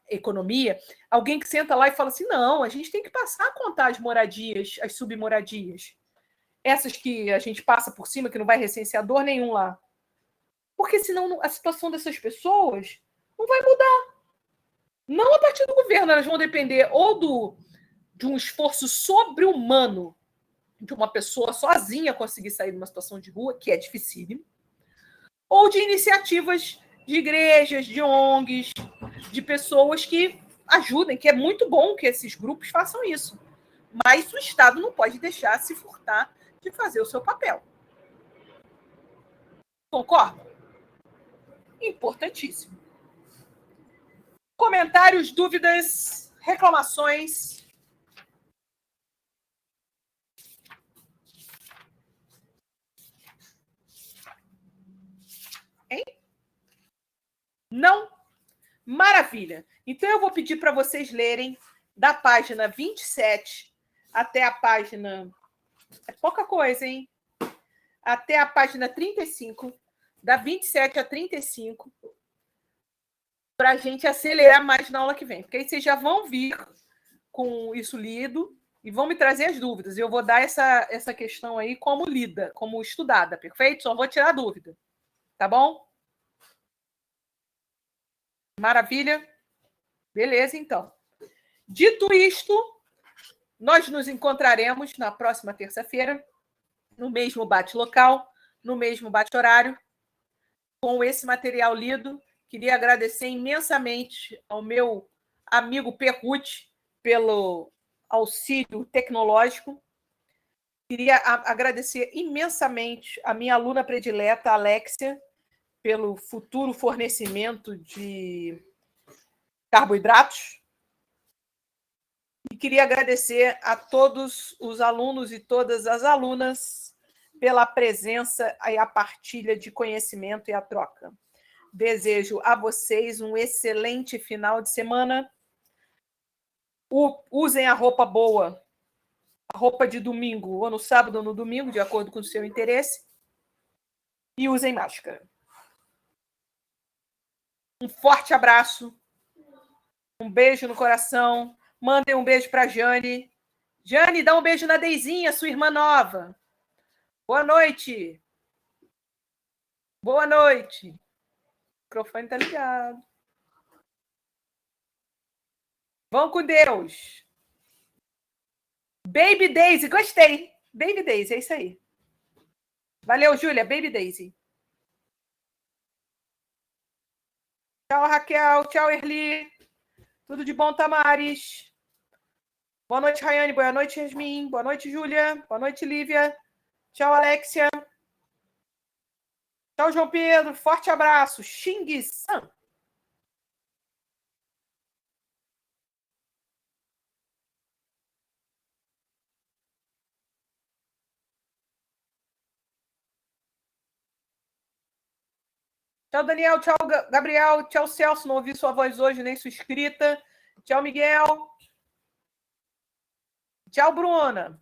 S1: economia, alguém que senta lá e fala assim, não, a gente tem que passar a contar as moradias, as submoradias. Essas que a gente passa por cima, que não vai recenseador nenhum lá. Porque senão a situação dessas pessoas não vai mudar. Não a partir do governo, elas vão depender ou de um esforço sobre-humano de uma pessoa sozinha conseguir sair de uma situação de rua, que é dificílimo, ou de iniciativas de igrejas, de ONGs, de pessoas que ajudem, que é muito bom que esses grupos façam isso. Mas o Estado não pode deixar se furtar de fazer o seu papel. Concorda? Importantíssimo. Comentários, dúvidas, reclamações? Não? Maravilha. Então, eu vou pedir para vocês lerem da página 27 até a página... É pouca coisa, hein? Até a página 35, da 27 a 35, para a gente acelerar mais na aula que vem. Porque aí vocês já vão vir com isso lido e vão me trazer as dúvidas. Eu vou dar essa questão aí como lida, como estudada, perfeito? Só vou tirar a dúvida. Tá bom? Maravilha? Beleza, então. Dito isto, nós nos encontraremos na próxima terça-feira, no mesmo bate-local, no mesmo bate-horário, com esse material lido. Queria agradecer imensamente ao meu amigo Perruti pelo auxílio tecnológico. Queria agradecer imensamente a minha aluna predileta, Alexia, pelo futuro fornecimento de carboidratos. E queria agradecer a todos os alunos e todas as alunas pela presença e a partilha de conhecimento e a troca. Desejo a vocês um excelente final de semana. Usem a roupa boa, a roupa de domingo, ou no sábado ou no domingo, de acordo com o seu interesse. E usem máscara. Um forte abraço. Um beijo no coração. Mandem um beijo para a Jane. Jane, dá um beijo na Deizinha, sua irmã nova. Boa noite. Boa noite. O microfone está ligado. Vão com Deus. Baby Daisy, gostei. Baby Daisy, é isso aí. Valeu, Júlia. Baby Daisy. Tchau, Raquel. Tchau, Erli. Tudo de bom, Tamares. Boa noite, Rayane. Boa noite, Yasmin. Boa noite, Júlia. Boa noite, Lívia. Tchau, Alexia. Tchau, João Pedro. Forte abraço. Xing-san. Tchau, Daniel. Tchau, Gabriel. Tchau, Celso. Não ouvi sua voz hoje, nem sua escrita. Tchau, Miguel. Tchau, Bruna.